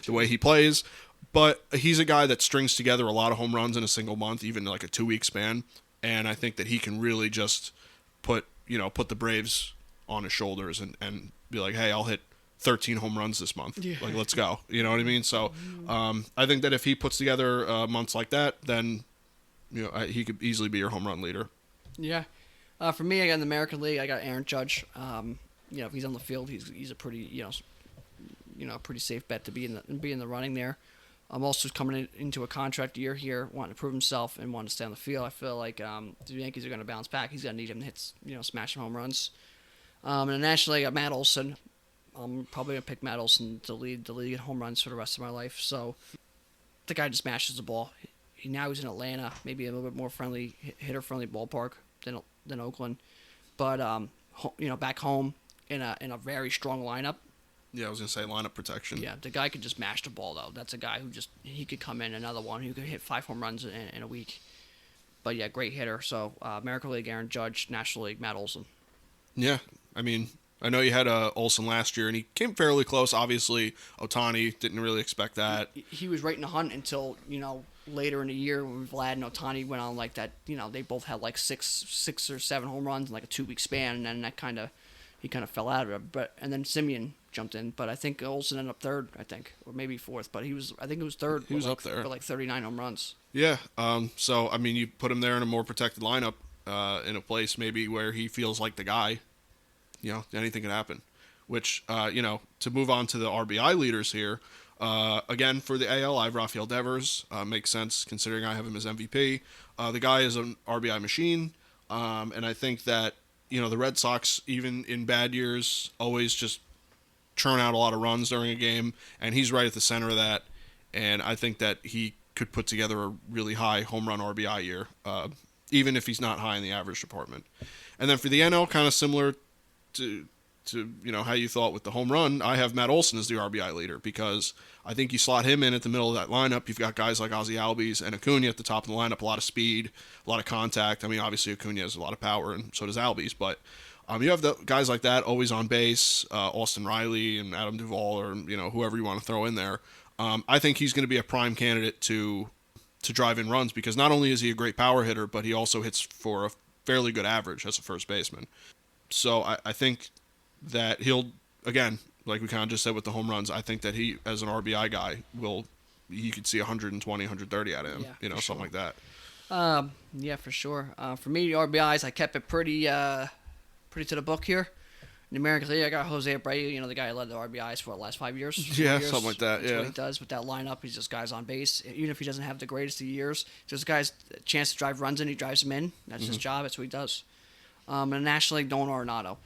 the way he plays. But he's a guy that strings together a lot of home runs in a single month, even like a 2-week span, and I think that he can really just put the Braves on his shoulders and be like, hey, I'll hit 13 home runs this month. Yeah. Like, let's go. You know what I mean? So I think that if he puts together months like that, then he could easily be your home run leader. Yeah. For me, I got in the American League, I got Aaron Judge. If he's on the field, he's a pretty pretty safe bet to be in the running there. I'm also coming into a contract year here, wanting to prove himself and wanting to stay on the field. I feel like the Yankees are going to bounce back. He's going to need him to hit, smashing home runs. And the National League, I got Matt Olson. I'm probably going to pick Matt Olson to lead the league in home runs for the rest of my life. So the guy just smashes the ball. Now he's in Atlanta, maybe a little bit more friendly, hitter-friendly ballpark than Oakland. But, back home in a very strong lineup. Yeah, I was going to say lineup protection. Yeah, the guy could just mash the ball, though. That's a guy he could come in, another one who could hit 5 home runs in a week. But, yeah, great hitter. So, American League, Aaron Judge, National League, Matt Olson. Yeah, I mean, I know you had Olson last year, and he came fairly close. Obviously, Ohtani didn't really expect that. He was right in the hunt until, later in the year when Vlad and Ohtani went on like that. They both had like six or 7 home runs in like a 2-week span, and then he kind of fell out of it. And then Simeon jumped in, but I think Olson ended up third, or maybe fourth, but I think it was third. He was up there for like 39 home runs. Yeah. So I mean, you put him there in a more protected lineup, in a place maybe where he feels like the guy. Anything can happen. Which to move on to the RBI leaders here. Again, for the AL, I have Rafael Devers. Makes sense considering I have him as MVP. The guy is an RBI machine, and I think that the Red Sox, even in bad years, always just churn out a lot of runs during a game, and he's right at the center of that. And I think that he could put together a really high home run RBI year, even if he's not high in the average department. And then for the NL, kind of similar to how you thought with the home run, I have Matt Olson as the RBI leader because I think you slot him in at the middle of that lineup. You've got guys like Ozzie Albies and Acuna at the top of the lineup, a lot of speed, a lot of contact. I mean, obviously Acuna has a lot of power, and so does Albies, but You have the guys like that always on base, Austin Riley and Adam Duvall, or whoever you want to throw in there. I think he's going to be a prime candidate to drive in runs because not only is he a great power hitter, but he also hits for a fairly good average as a first baseman. So I think that he'll, again, like we kind of just said with the home runs, I think that he, as an RBI guy, you could see 120, 130 out of him, something like that. Yeah, for sure. For me, RBIs, I kept it pretty to the book here. In the American League, I got Jose Abreu, the guy who led the RBIs for the last 5 years. Yeah, something like that. That's what he does with that lineup. He's just guys on base. Even if he doesn't have the greatest of years, just guys a chance to drive runs in, he drives them in. That's his job. That's what he does. In the National League, Nolan Arenado.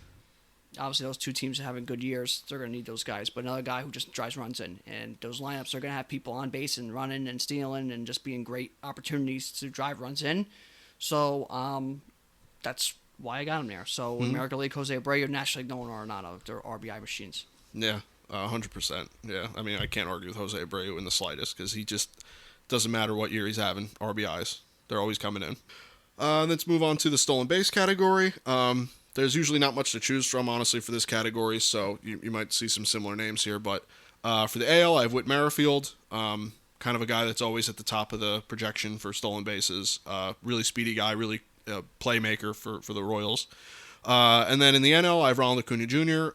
Obviously, those two teams are having good years. They're going to need those guys. But another guy who just drives runs in. And those lineups are going to have people on base and running and stealing and just being great opportunities to drive runs in. So that's why I got him there. So American League, Jose Abreu, National League, Nolan Arenado. They're RBI machines. Yeah, 100%. Yeah, I mean, I can't argue with Jose Abreu in the slightest because he just doesn't matter what year he's having. RBIs, they're always coming in. Let's move on to the stolen base category. There's usually not much to choose from, honestly, for this category, so you might see some similar names here. But for the AL, I have Whit Merrifield, kind of a guy that's always at the top of the projection for stolen bases. Really speedy guy, really playmaker for the Royals. And then in the NL, I have Ronald Acuna Jr.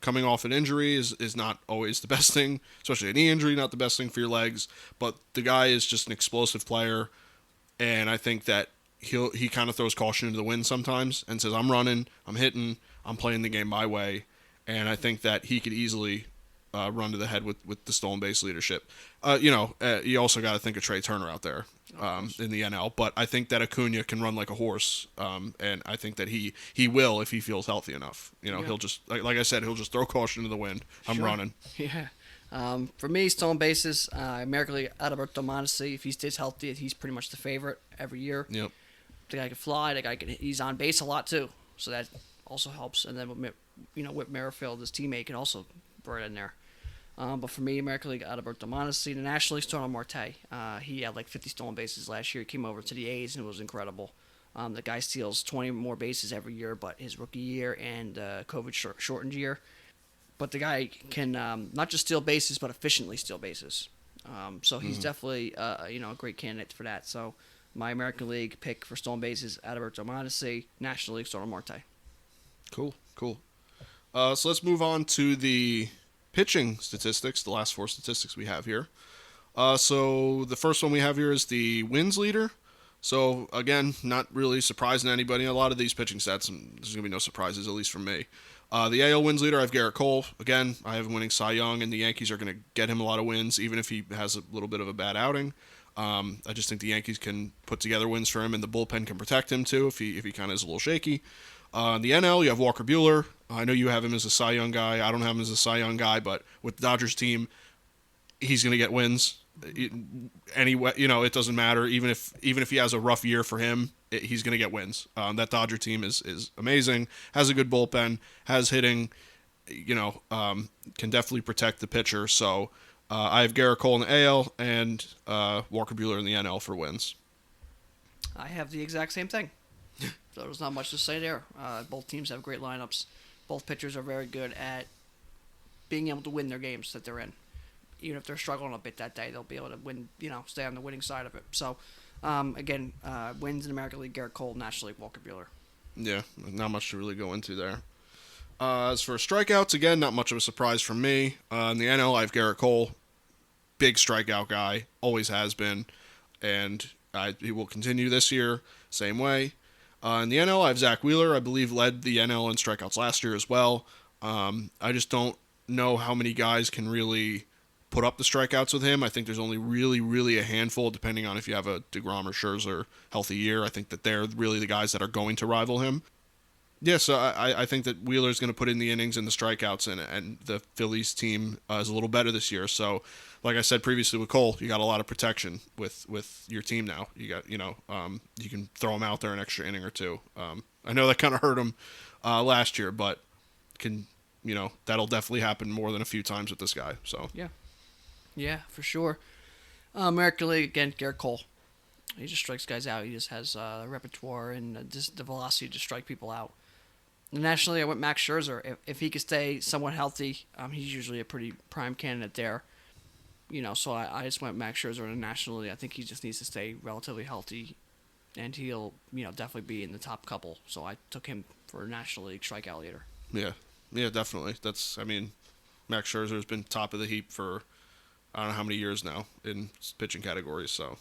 Coming off an injury is not always the best thing, especially a knee injury, not the best thing for your legs. But the guy is just an explosive player, and I think that he kind of throws caution into the wind sometimes and says, I'm running, I'm hitting, I'm playing the game my way. And I think that he could easily run to the head with the stolen base leadership. You also got to think of Trey Turner out there in the NL. But I think that Acuna can run like a horse, and I think that he will if he feels healthy enough. He'll just, like I said, he'll just throw caution into the wind. I'm running. Yeah. For me, stolen bases, American League, Adalberto Mondesi, if he stays healthy, he's pretty much the favorite every year. Yep. The guy can fly. He's on base a lot too, so that also helps. And then Whit Merrifield, his teammate, can also throw it in there. But for me, American League, Adalberto Mondesi. The National League, Starling Marte. He had like 50 stolen bases last year. He came over to the A's and it was incredible. The guy steals 20 more bases every year, but his rookie year and COVID shortened year. But the guy can not just steal bases, but efficiently steal bases. So he's definitely a great candidate for that. So my American League pick for stolen bases, Adalberto Mondesi. National League, Starling Marte. Cool. So let's move on to the pitching statistics, the last 4 statistics we have here. So the first one we have here is the wins leader. So again, not really surprising to anybody. A lot of these pitching stats, there's going to be no surprises, at least from me. The AL wins leader, I have Garrett Cole. Again, I have him winning Cy Young, and the Yankees are going to get him a lot of wins, even if he has a little bit of a bad outing. I just think the Yankees can put together wins for him, and the bullpen can protect him too if he kind of is a little shaky. In the NL, you have Walker Buehler. I know you have him as a Cy Young guy. I don't have him as a Cy Young guy, but with the Dodgers team, he's going to get wins. Anyway, it doesn't matter. Even if he has a rough year for him, he's going to get wins. That Dodger team is amazing. Has a good bullpen. Has hitting. Can definitely protect the pitcher. So I have Garrett Cole in the AL and Walker Buehler in the NL for wins. I have the exact same thing. So there's not much to say there. Both teams have great lineups. Both pitchers are very good at being able to win their games that they're in. Even if they're struggling a bit that day, they'll be able to win, stay on the winning side of it. So, again, wins in American League, Garrett Cole, National League, Walker Buehler. Yeah, not much to really go into there. As for strikeouts, again, not much of a surprise from me. In the NL, I have Garrett Cole, big strikeout guy, always has been, and he will continue this year, same way. In the NL, I have Zach Wheeler, I believe led the NL in strikeouts last year as well. I just don't know how many guys can really put up the strikeouts with him. I think there's only really, really a handful, depending on if you have a DeGrom or Scherzer healthy year. I think that they're really the guys that are going to rival him. Yeah, so I think that Wheeler's going to put in the innings and the strikeouts, and the Phillies team is a little better this year. So, like I said previously with Cole, you got a lot of protection with your team now. You got, you can throw him out there an extra inning or two. I know that kind of hurt him last year, but that'll definitely happen more than a few times with this guy. So yeah, for sure. American League, again, Garrett Cole. He just strikes guys out. He just has the repertoire and just the velocity to strike people out. Nationally, I went Max Scherzer. If he could stay somewhat healthy, he's usually a pretty prime candidate there. So I just went Max Scherzer. And nationally, I think he just needs to stay relatively healthy, and he'll definitely be in the top couple. So I took him for National League strikeout leader. Yeah, definitely. Max Scherzer has been top of the heap for I don't know how many years now in pitching categories, so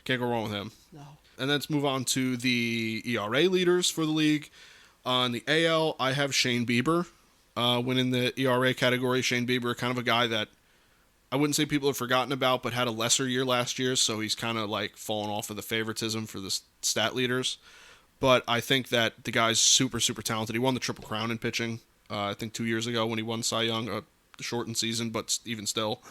can't go wrong with him. No. And let's move on to the ERA leaders for the league. On the AL, I have Shane Bieber winning the ERA category. Shane Bieber, kind of a guy that I wouldn't say people have forgotten about, but had a lesser year last year, so he's kind of like fallen off of the favoritism for the stat leaders. But I think that the guy's super, super talented. He won the Triple Crown in pitching, I think 2 years ago when he won Cy Young, the shortened season, but even still.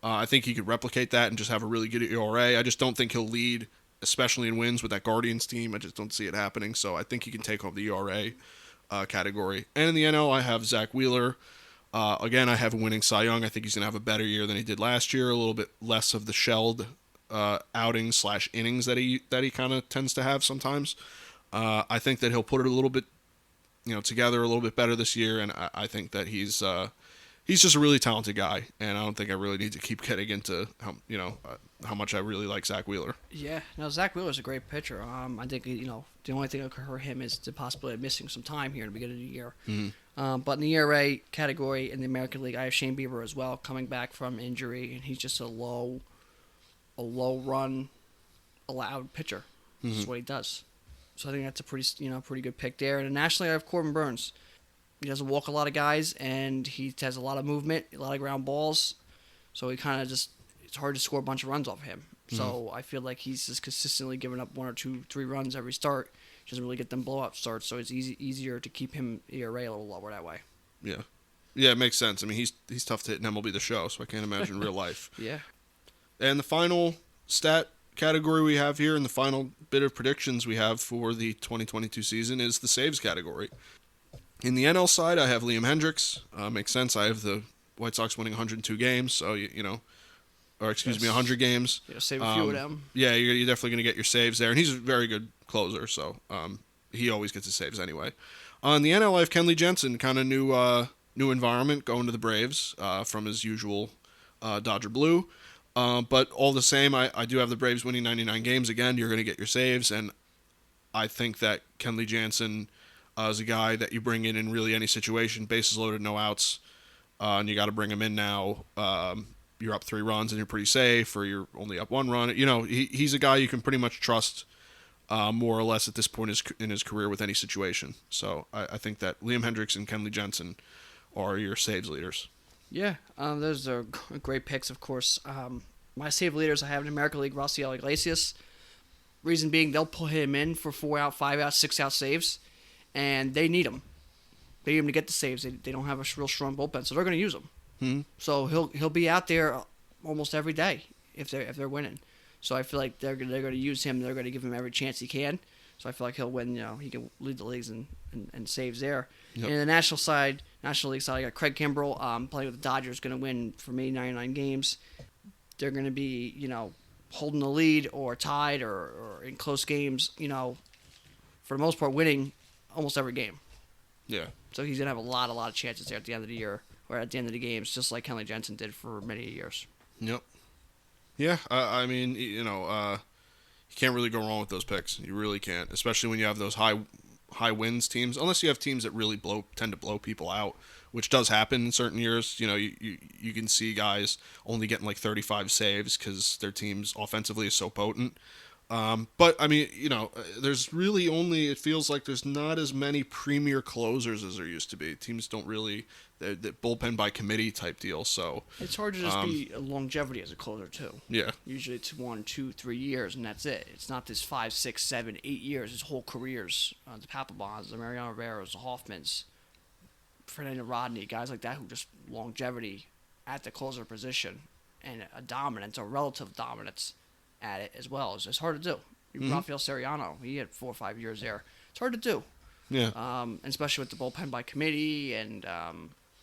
I think he could replicate that and just have a really good ERA. I just don't think he'll lead, especially in wins with that Guardians team. I just don't see it happening. So I think he can take home the ERA category. And in the NL, I have Zach Wheeler. Again, I have him winning Cy Young. I think he's going to have a better year than he did last year. A little bit less of the shelled outings / innings that he kind of tends to have sometimes. I think that he'll put it a little bit, together a little bit better this year. And I think that he's just a really talented guy, and I don't think I really need to keep getting into how much I really like Zach Wheeler. Yeah, no, Zach Wheeler's a great pitcher. I think the only thing that could hurt him is the possibility of missing some time here in the beginning of the year. Mm-hmm. But in the ERA category in the American League, I have Shane Bieber as well, coming back from injury, and he's just a low run allowed pitcher. Mm-hmm. That's what he does. So I think that's a pretty good pick there. And nationally, I have Corbin Burns. He doesn't walk a lot of guys, and he has a lot of movement, a lot of ground balls. So he kind of it's hard to score a bunch of runs off him. Mm-hmm. So I feel like he's just consistently giving up 1 or 2, 3 runs every start. He doesn't really get them blow-up starts, so it's easier to keep him ERA a little lower that way. Yeah. Yeah, it makes sense. I mean, he's tough to hit in MLB The Show, so I can't imagine real life. Yeah. And the final stat category we have here, and the final bit of predictions we have for the 2022 season is the saves category. In the NL side, I have Liam Hendricks. Makes sense. I have the White Sox winning 102 games, so 100 games. Save a few of them. Yeah, you're definitely going to get your saves there, and he's a very good closer, so he always gets his saves anyway. On the NL, I have Kenley Jensen, kind of new environment, going to the Braves from his usual Dodger blue. But all the same, I do have the Braves winning 99 games. Again, you're going to get your saves, and I think that Kenley Jansen is a guy that you bring in really any situation, bases loaded, no outs, and you got to bring him in now. You're up 3 runs and you're pretty safe, or you're only up 1 run. He's a guy you can pretty much trust more or less at this point in his career with any situation. So I think that Liam Hendricks and Kenley Jensen are your saves leaders. Yeah, those are great picks, of course. My save leaders, I have in American League, Rafael Iglesias. Reason being, they'll put him in for 4-out, 5-out, 6-out saves, and they need him. They need him to get the saves. They don't have a real strong bullpen, so they're going to use him. Mm-hmm. So he'll be out there almost every day if they're winning. So I feel like they're going to use him. They're going to give him every chance he can. So I feel like he'll win. He can lead the leagues and saves there. Yep. And in the National League side, I got Craig Kimbrell playing with the Dodgers, going to win for me 99 games. They're going to be holding the lead or tied or in close games. For the most part, winning almost every game. Yeah. So he's going to have a lot of chances there at the end of the year or at the end of the games, just like Kenley Jensen did for many years. Yep. Yeah, I mean, you can't really go wrong with those picks. You really can't, especially when you have those high wins teams. Unless you have teams that really tend to blow people out, which does happen in certain years. You can see guys only getting like 35 saves because their team's offensively is so potent. But I mean, there's really it feels like there's not as many premier closers as there used to be. Teams don't really, the bullpen by committee type deal. So it's hard to just be a longevity as a closer too. Yeah. Usually it's 1, 2, 3 years and that's it. It's not this 5, 6, 7, 8 years. His whole careers. The Papelbons, the Mariano Rivera's, the Hoffmans, Fernando Rodney, guys like that who just longevity at the closer position and a relative dominance at it as well. It's hard to do. Mm-hmm. Rafael Soriano, he had 4 or 5 years there. It's hard to do. Yeah. Especially with the bullpen by committee and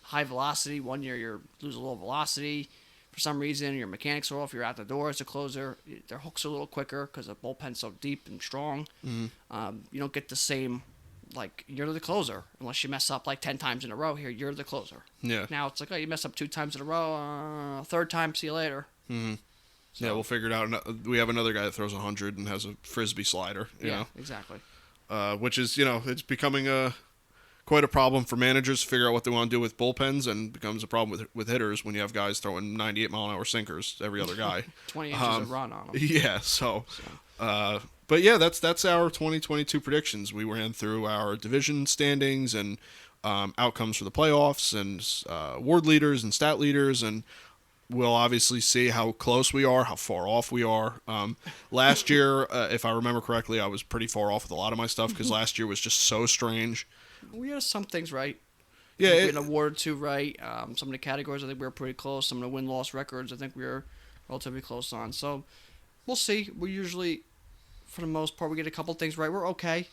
high velocity. 1 year you lose a little velocity. For some reason, your mechanics are off. You're out the door as a closer. Their hooks are a little quicker because the bullpen's so deep and strong. Mm-hmm. You don't get the same like, you're the closer. Unless you mess up like 10 times in a row here, you're the closer. Yeah. Now it's like, oh, you mess up 2 times in a row, third time, see you later. Mm-hmm. So, Yeah, we'll figure it out. We have another guy that throws 100 and has a frisbee slider. You know? Exactly. Which is, it's becoming quite a problem for managers to figure out what they want to do with bullpens, and becomes a problem with hitters when you have guys throwing 98-mile-an-hour sinkers, every other guy. 20 inches of run on them. Yeah, but yeah, that's our 2022 predictions. We ran through our division standings and outcomes for the playoffs and award leaders and stat leaders, and we'll obviously see how close we are, how far off we are. Last year, if I remember correctly, I was pretty far off with a lot of my stuff because last year was just so strange. We had some things right. Yeah, we had an award or two right. Some of the categories, I think we were pretty close. Some of the win-loss records, I think we were relatively close on. So we'll see. We usually, for the most part, we get a couple things right. We're okay.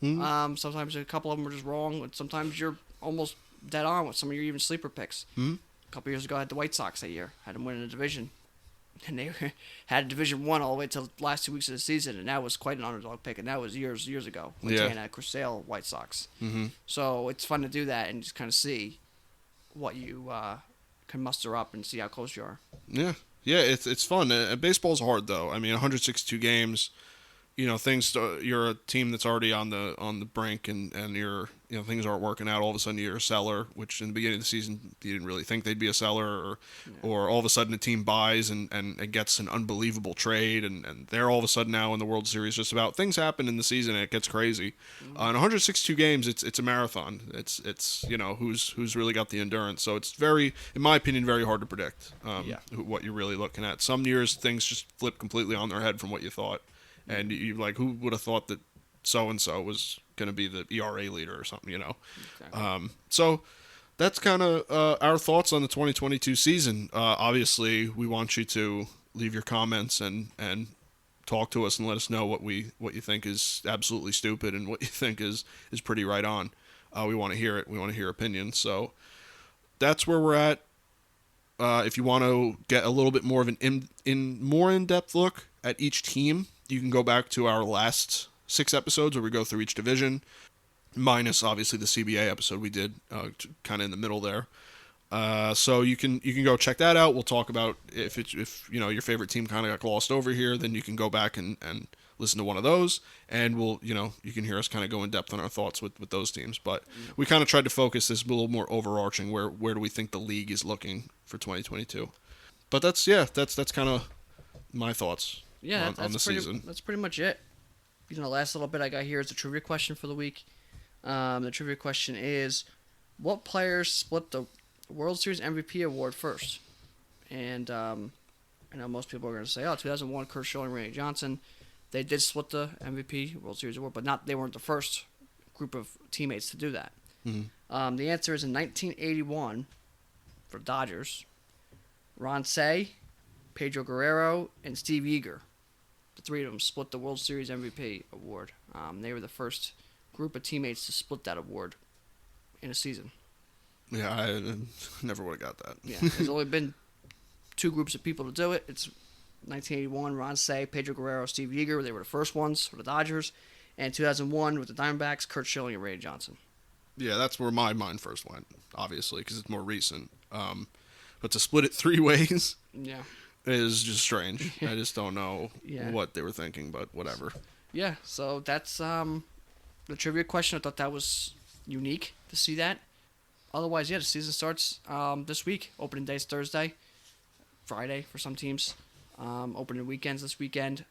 Mm-hmm. Sometimes a couple of them are just wrong. But sometimes you're almost dead on with some of your even sleeper picks. Mm-hmm. A couple years ago, I had the White Sox that year. Had them win in the division. And they had Division 1 all the way till the last 2 weeks of the season, and that was quite an underdog pick, and that was years ago. Montana, Crusale, White Sox. Mm-hmm. So it's fun to do that and just kind of see what you can muster up and see how close you are. Yeah, it's fun. Baseball's hard though. I mean, 162 games. You're a team that's already on the brink, and you're things aren't working out. All of a sudden you're a seller, which in the beginning of the season you didn't really think they'd be a seller, or all of a sudden a team buys and gets an unbelievable trade, and they're all of a sudden now in the World Series. Just about things happen in the season and it gets crazy. In 162 games, it's a marathon. It's who's really got the endurance. So it's very, in my opinion, very hard to predict what you're really looking at. Some years things just flip completely on their head from what you thought. And you like, who would have thought that so-and-so was going to be the ERA leader or something, Exactly. So that's kind of our thoughts on the 2022 season. Obviously, we want you to leave your comments and talk to us and let us know what you think is absolutely stupid and what you think is pretty right on. We want to hear it. We want to hear opinions. So that's where we're at. If you want to get a little bit more of an more in-depth look at each team, you can go back to our last 6 episodes where we go through each division, minus obviously the CBA episode we did kind of in the middle there. So you can go check that out. We'll talk about if your favorite team kind of got glossed over here, then you can go back and listen to one of those, and you can hear us kind of go in depth on our thoughts with those teams. But we kind of tried to focus this a little more overarching. Where do we think the league is looking for 2022? But that's kind of my thoughts. Yeah, on the season. That's pretty much it. Last little bit I got here is the trivia question for the week. The trivia question is, what players split the World Series MVP award first? And I know most people are going to say, 2001, Kurt Schilling, Randy Johnson. They did split the MVP World Series award, but they weren't the first group of teammates to do that. Mm-hmm. The answer is in 1981 for Dodgers, Ron Cey, Pedro Guerrero, and Steve Yeager. The 3 of them split the World Series MVP award. They were the first group of teammates to split that award in a season. Yeah, I never would have got that. Yeah, there's only been 2 groups of people to do it. It's 1981, Ron Cey, Pedro Guerrero, Steve Yeager. They were the first ones for the Dodgers. And 2001 with the Diamondbacks, Kurt Schilling and Randy Johnson. Yeah, that's where my mind first went, obviously, because it's more recent. But to split it 3 ways... Yeah. Is just strange. I just don't know what they were thinking, but whatever. Yeah, so that's the trivia question. I thought that was unique to see that. Otherwise, the season starts this week. Opening day is Thursday, Friday for some teams. Opening weekends this weekend.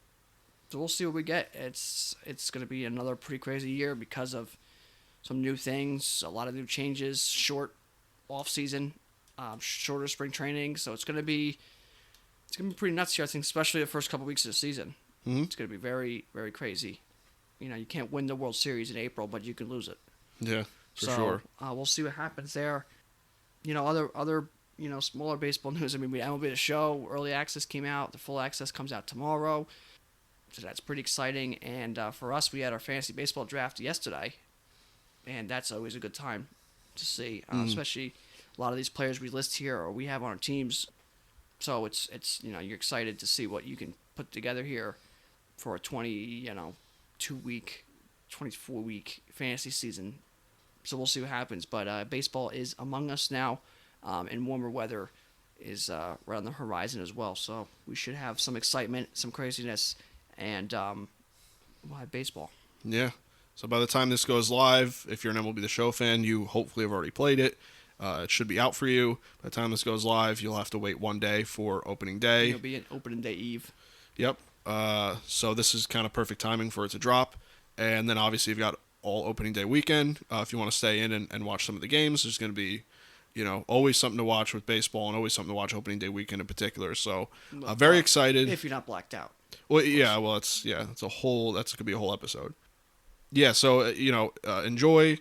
So we'll see what we get. It's going to be another pretty crazy year because of some new things, a lot of new changes, short off season, shorter spring training. So it's going to be pretty nuts here, I think, especially the first couple weeks of the season. Mm-hmm. It's going to be very, very crazy. You can't win the World Series in April, but you can lose it. Yeah, for sure. We'll see what happens there. Other smaller baseball news. I mean, we MLB The Show, early access came out. The full access comes out tomorrow. So that's pretty exciting. And for us, we had our fantasy baseball draft yesterday. And that's always a good time to see, especially a lot of these players we list here or we have on our teams. So it's you're excited to see what you can put together here for a 2-week 24-week fantasy season. So we'll see what happens. But baseball is among us now, and warmer weather is right on the horizon as well. So we should have some excitement, some craziness, and we'll have baseball. Yeah. So by the time this goes live, if you're an MLB The Show fan, you hopefully have already played it. It should be out for you. By the time this goes live, you'll have to wait one day for opening day. It'll be an opening day eve. Yep. So this is kind of perfect timing for it to drop. And then obviously you've got all opening day weekend. If you want to stay in and watch some of the games, there's going to be, always something to watch with baseball and always something to watch opening day weekend in particular. So very excited. If you're not blacked out. Well, yeah. Well, that's going to be a whole episode. Yeah. So, enjoy.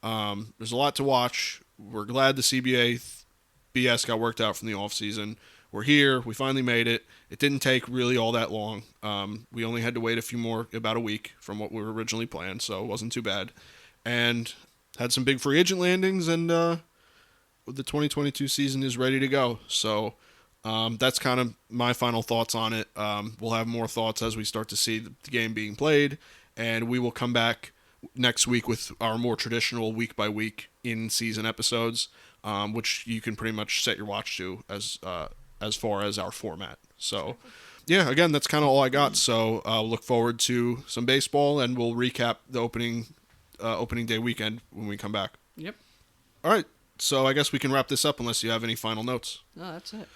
There's a lot to watch. We're glad the CBA BS got worked out from the off season. We're here. We finally made it. It didn't take really all that long. We only had to wait about a week from what we were originally planned, so it wasn't too bad. And had some big free agent landings, and the 2022 season is ready to go. So that's kind of my final thoughts on it. We'll have more thoughts as we start to see the game being played, and we will come back next week with our more traditional week-by-week in-season episodes, which you can pretty much set your watch to as far as our format. So, yeah, again, that's kind of all I got. So I'll look forward to some baseball, and we'll recap the opening day weekend when we come back. Yep. All right. So I guess we can wrap this up unless you have any final notes. No, that's it.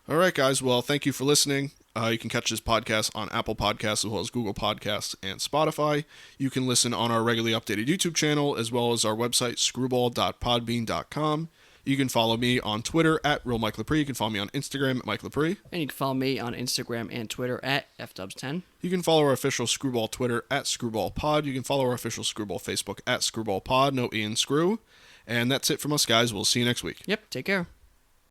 All right, guys. Well, thank you for listening. You can catch this podcast on Apple Podcasts as well as Google Podcasts and Spotify. You can listen on our regularly updated YouTube channel as well as our website, screwball.podbean.com. You can follow me on Twitter at RealMikeLepre. You can follow me on Instagram at Mike Lepre. And you can follow me on Instagram and Twitter at FDubs10. You can follow our official Screwball Twitter at ScrewballPod. You can follow our official Screwball Facebook at ScrewballPod. No E in Screw. And that's it from us, guys. We'll see you next week. Yep. Take care.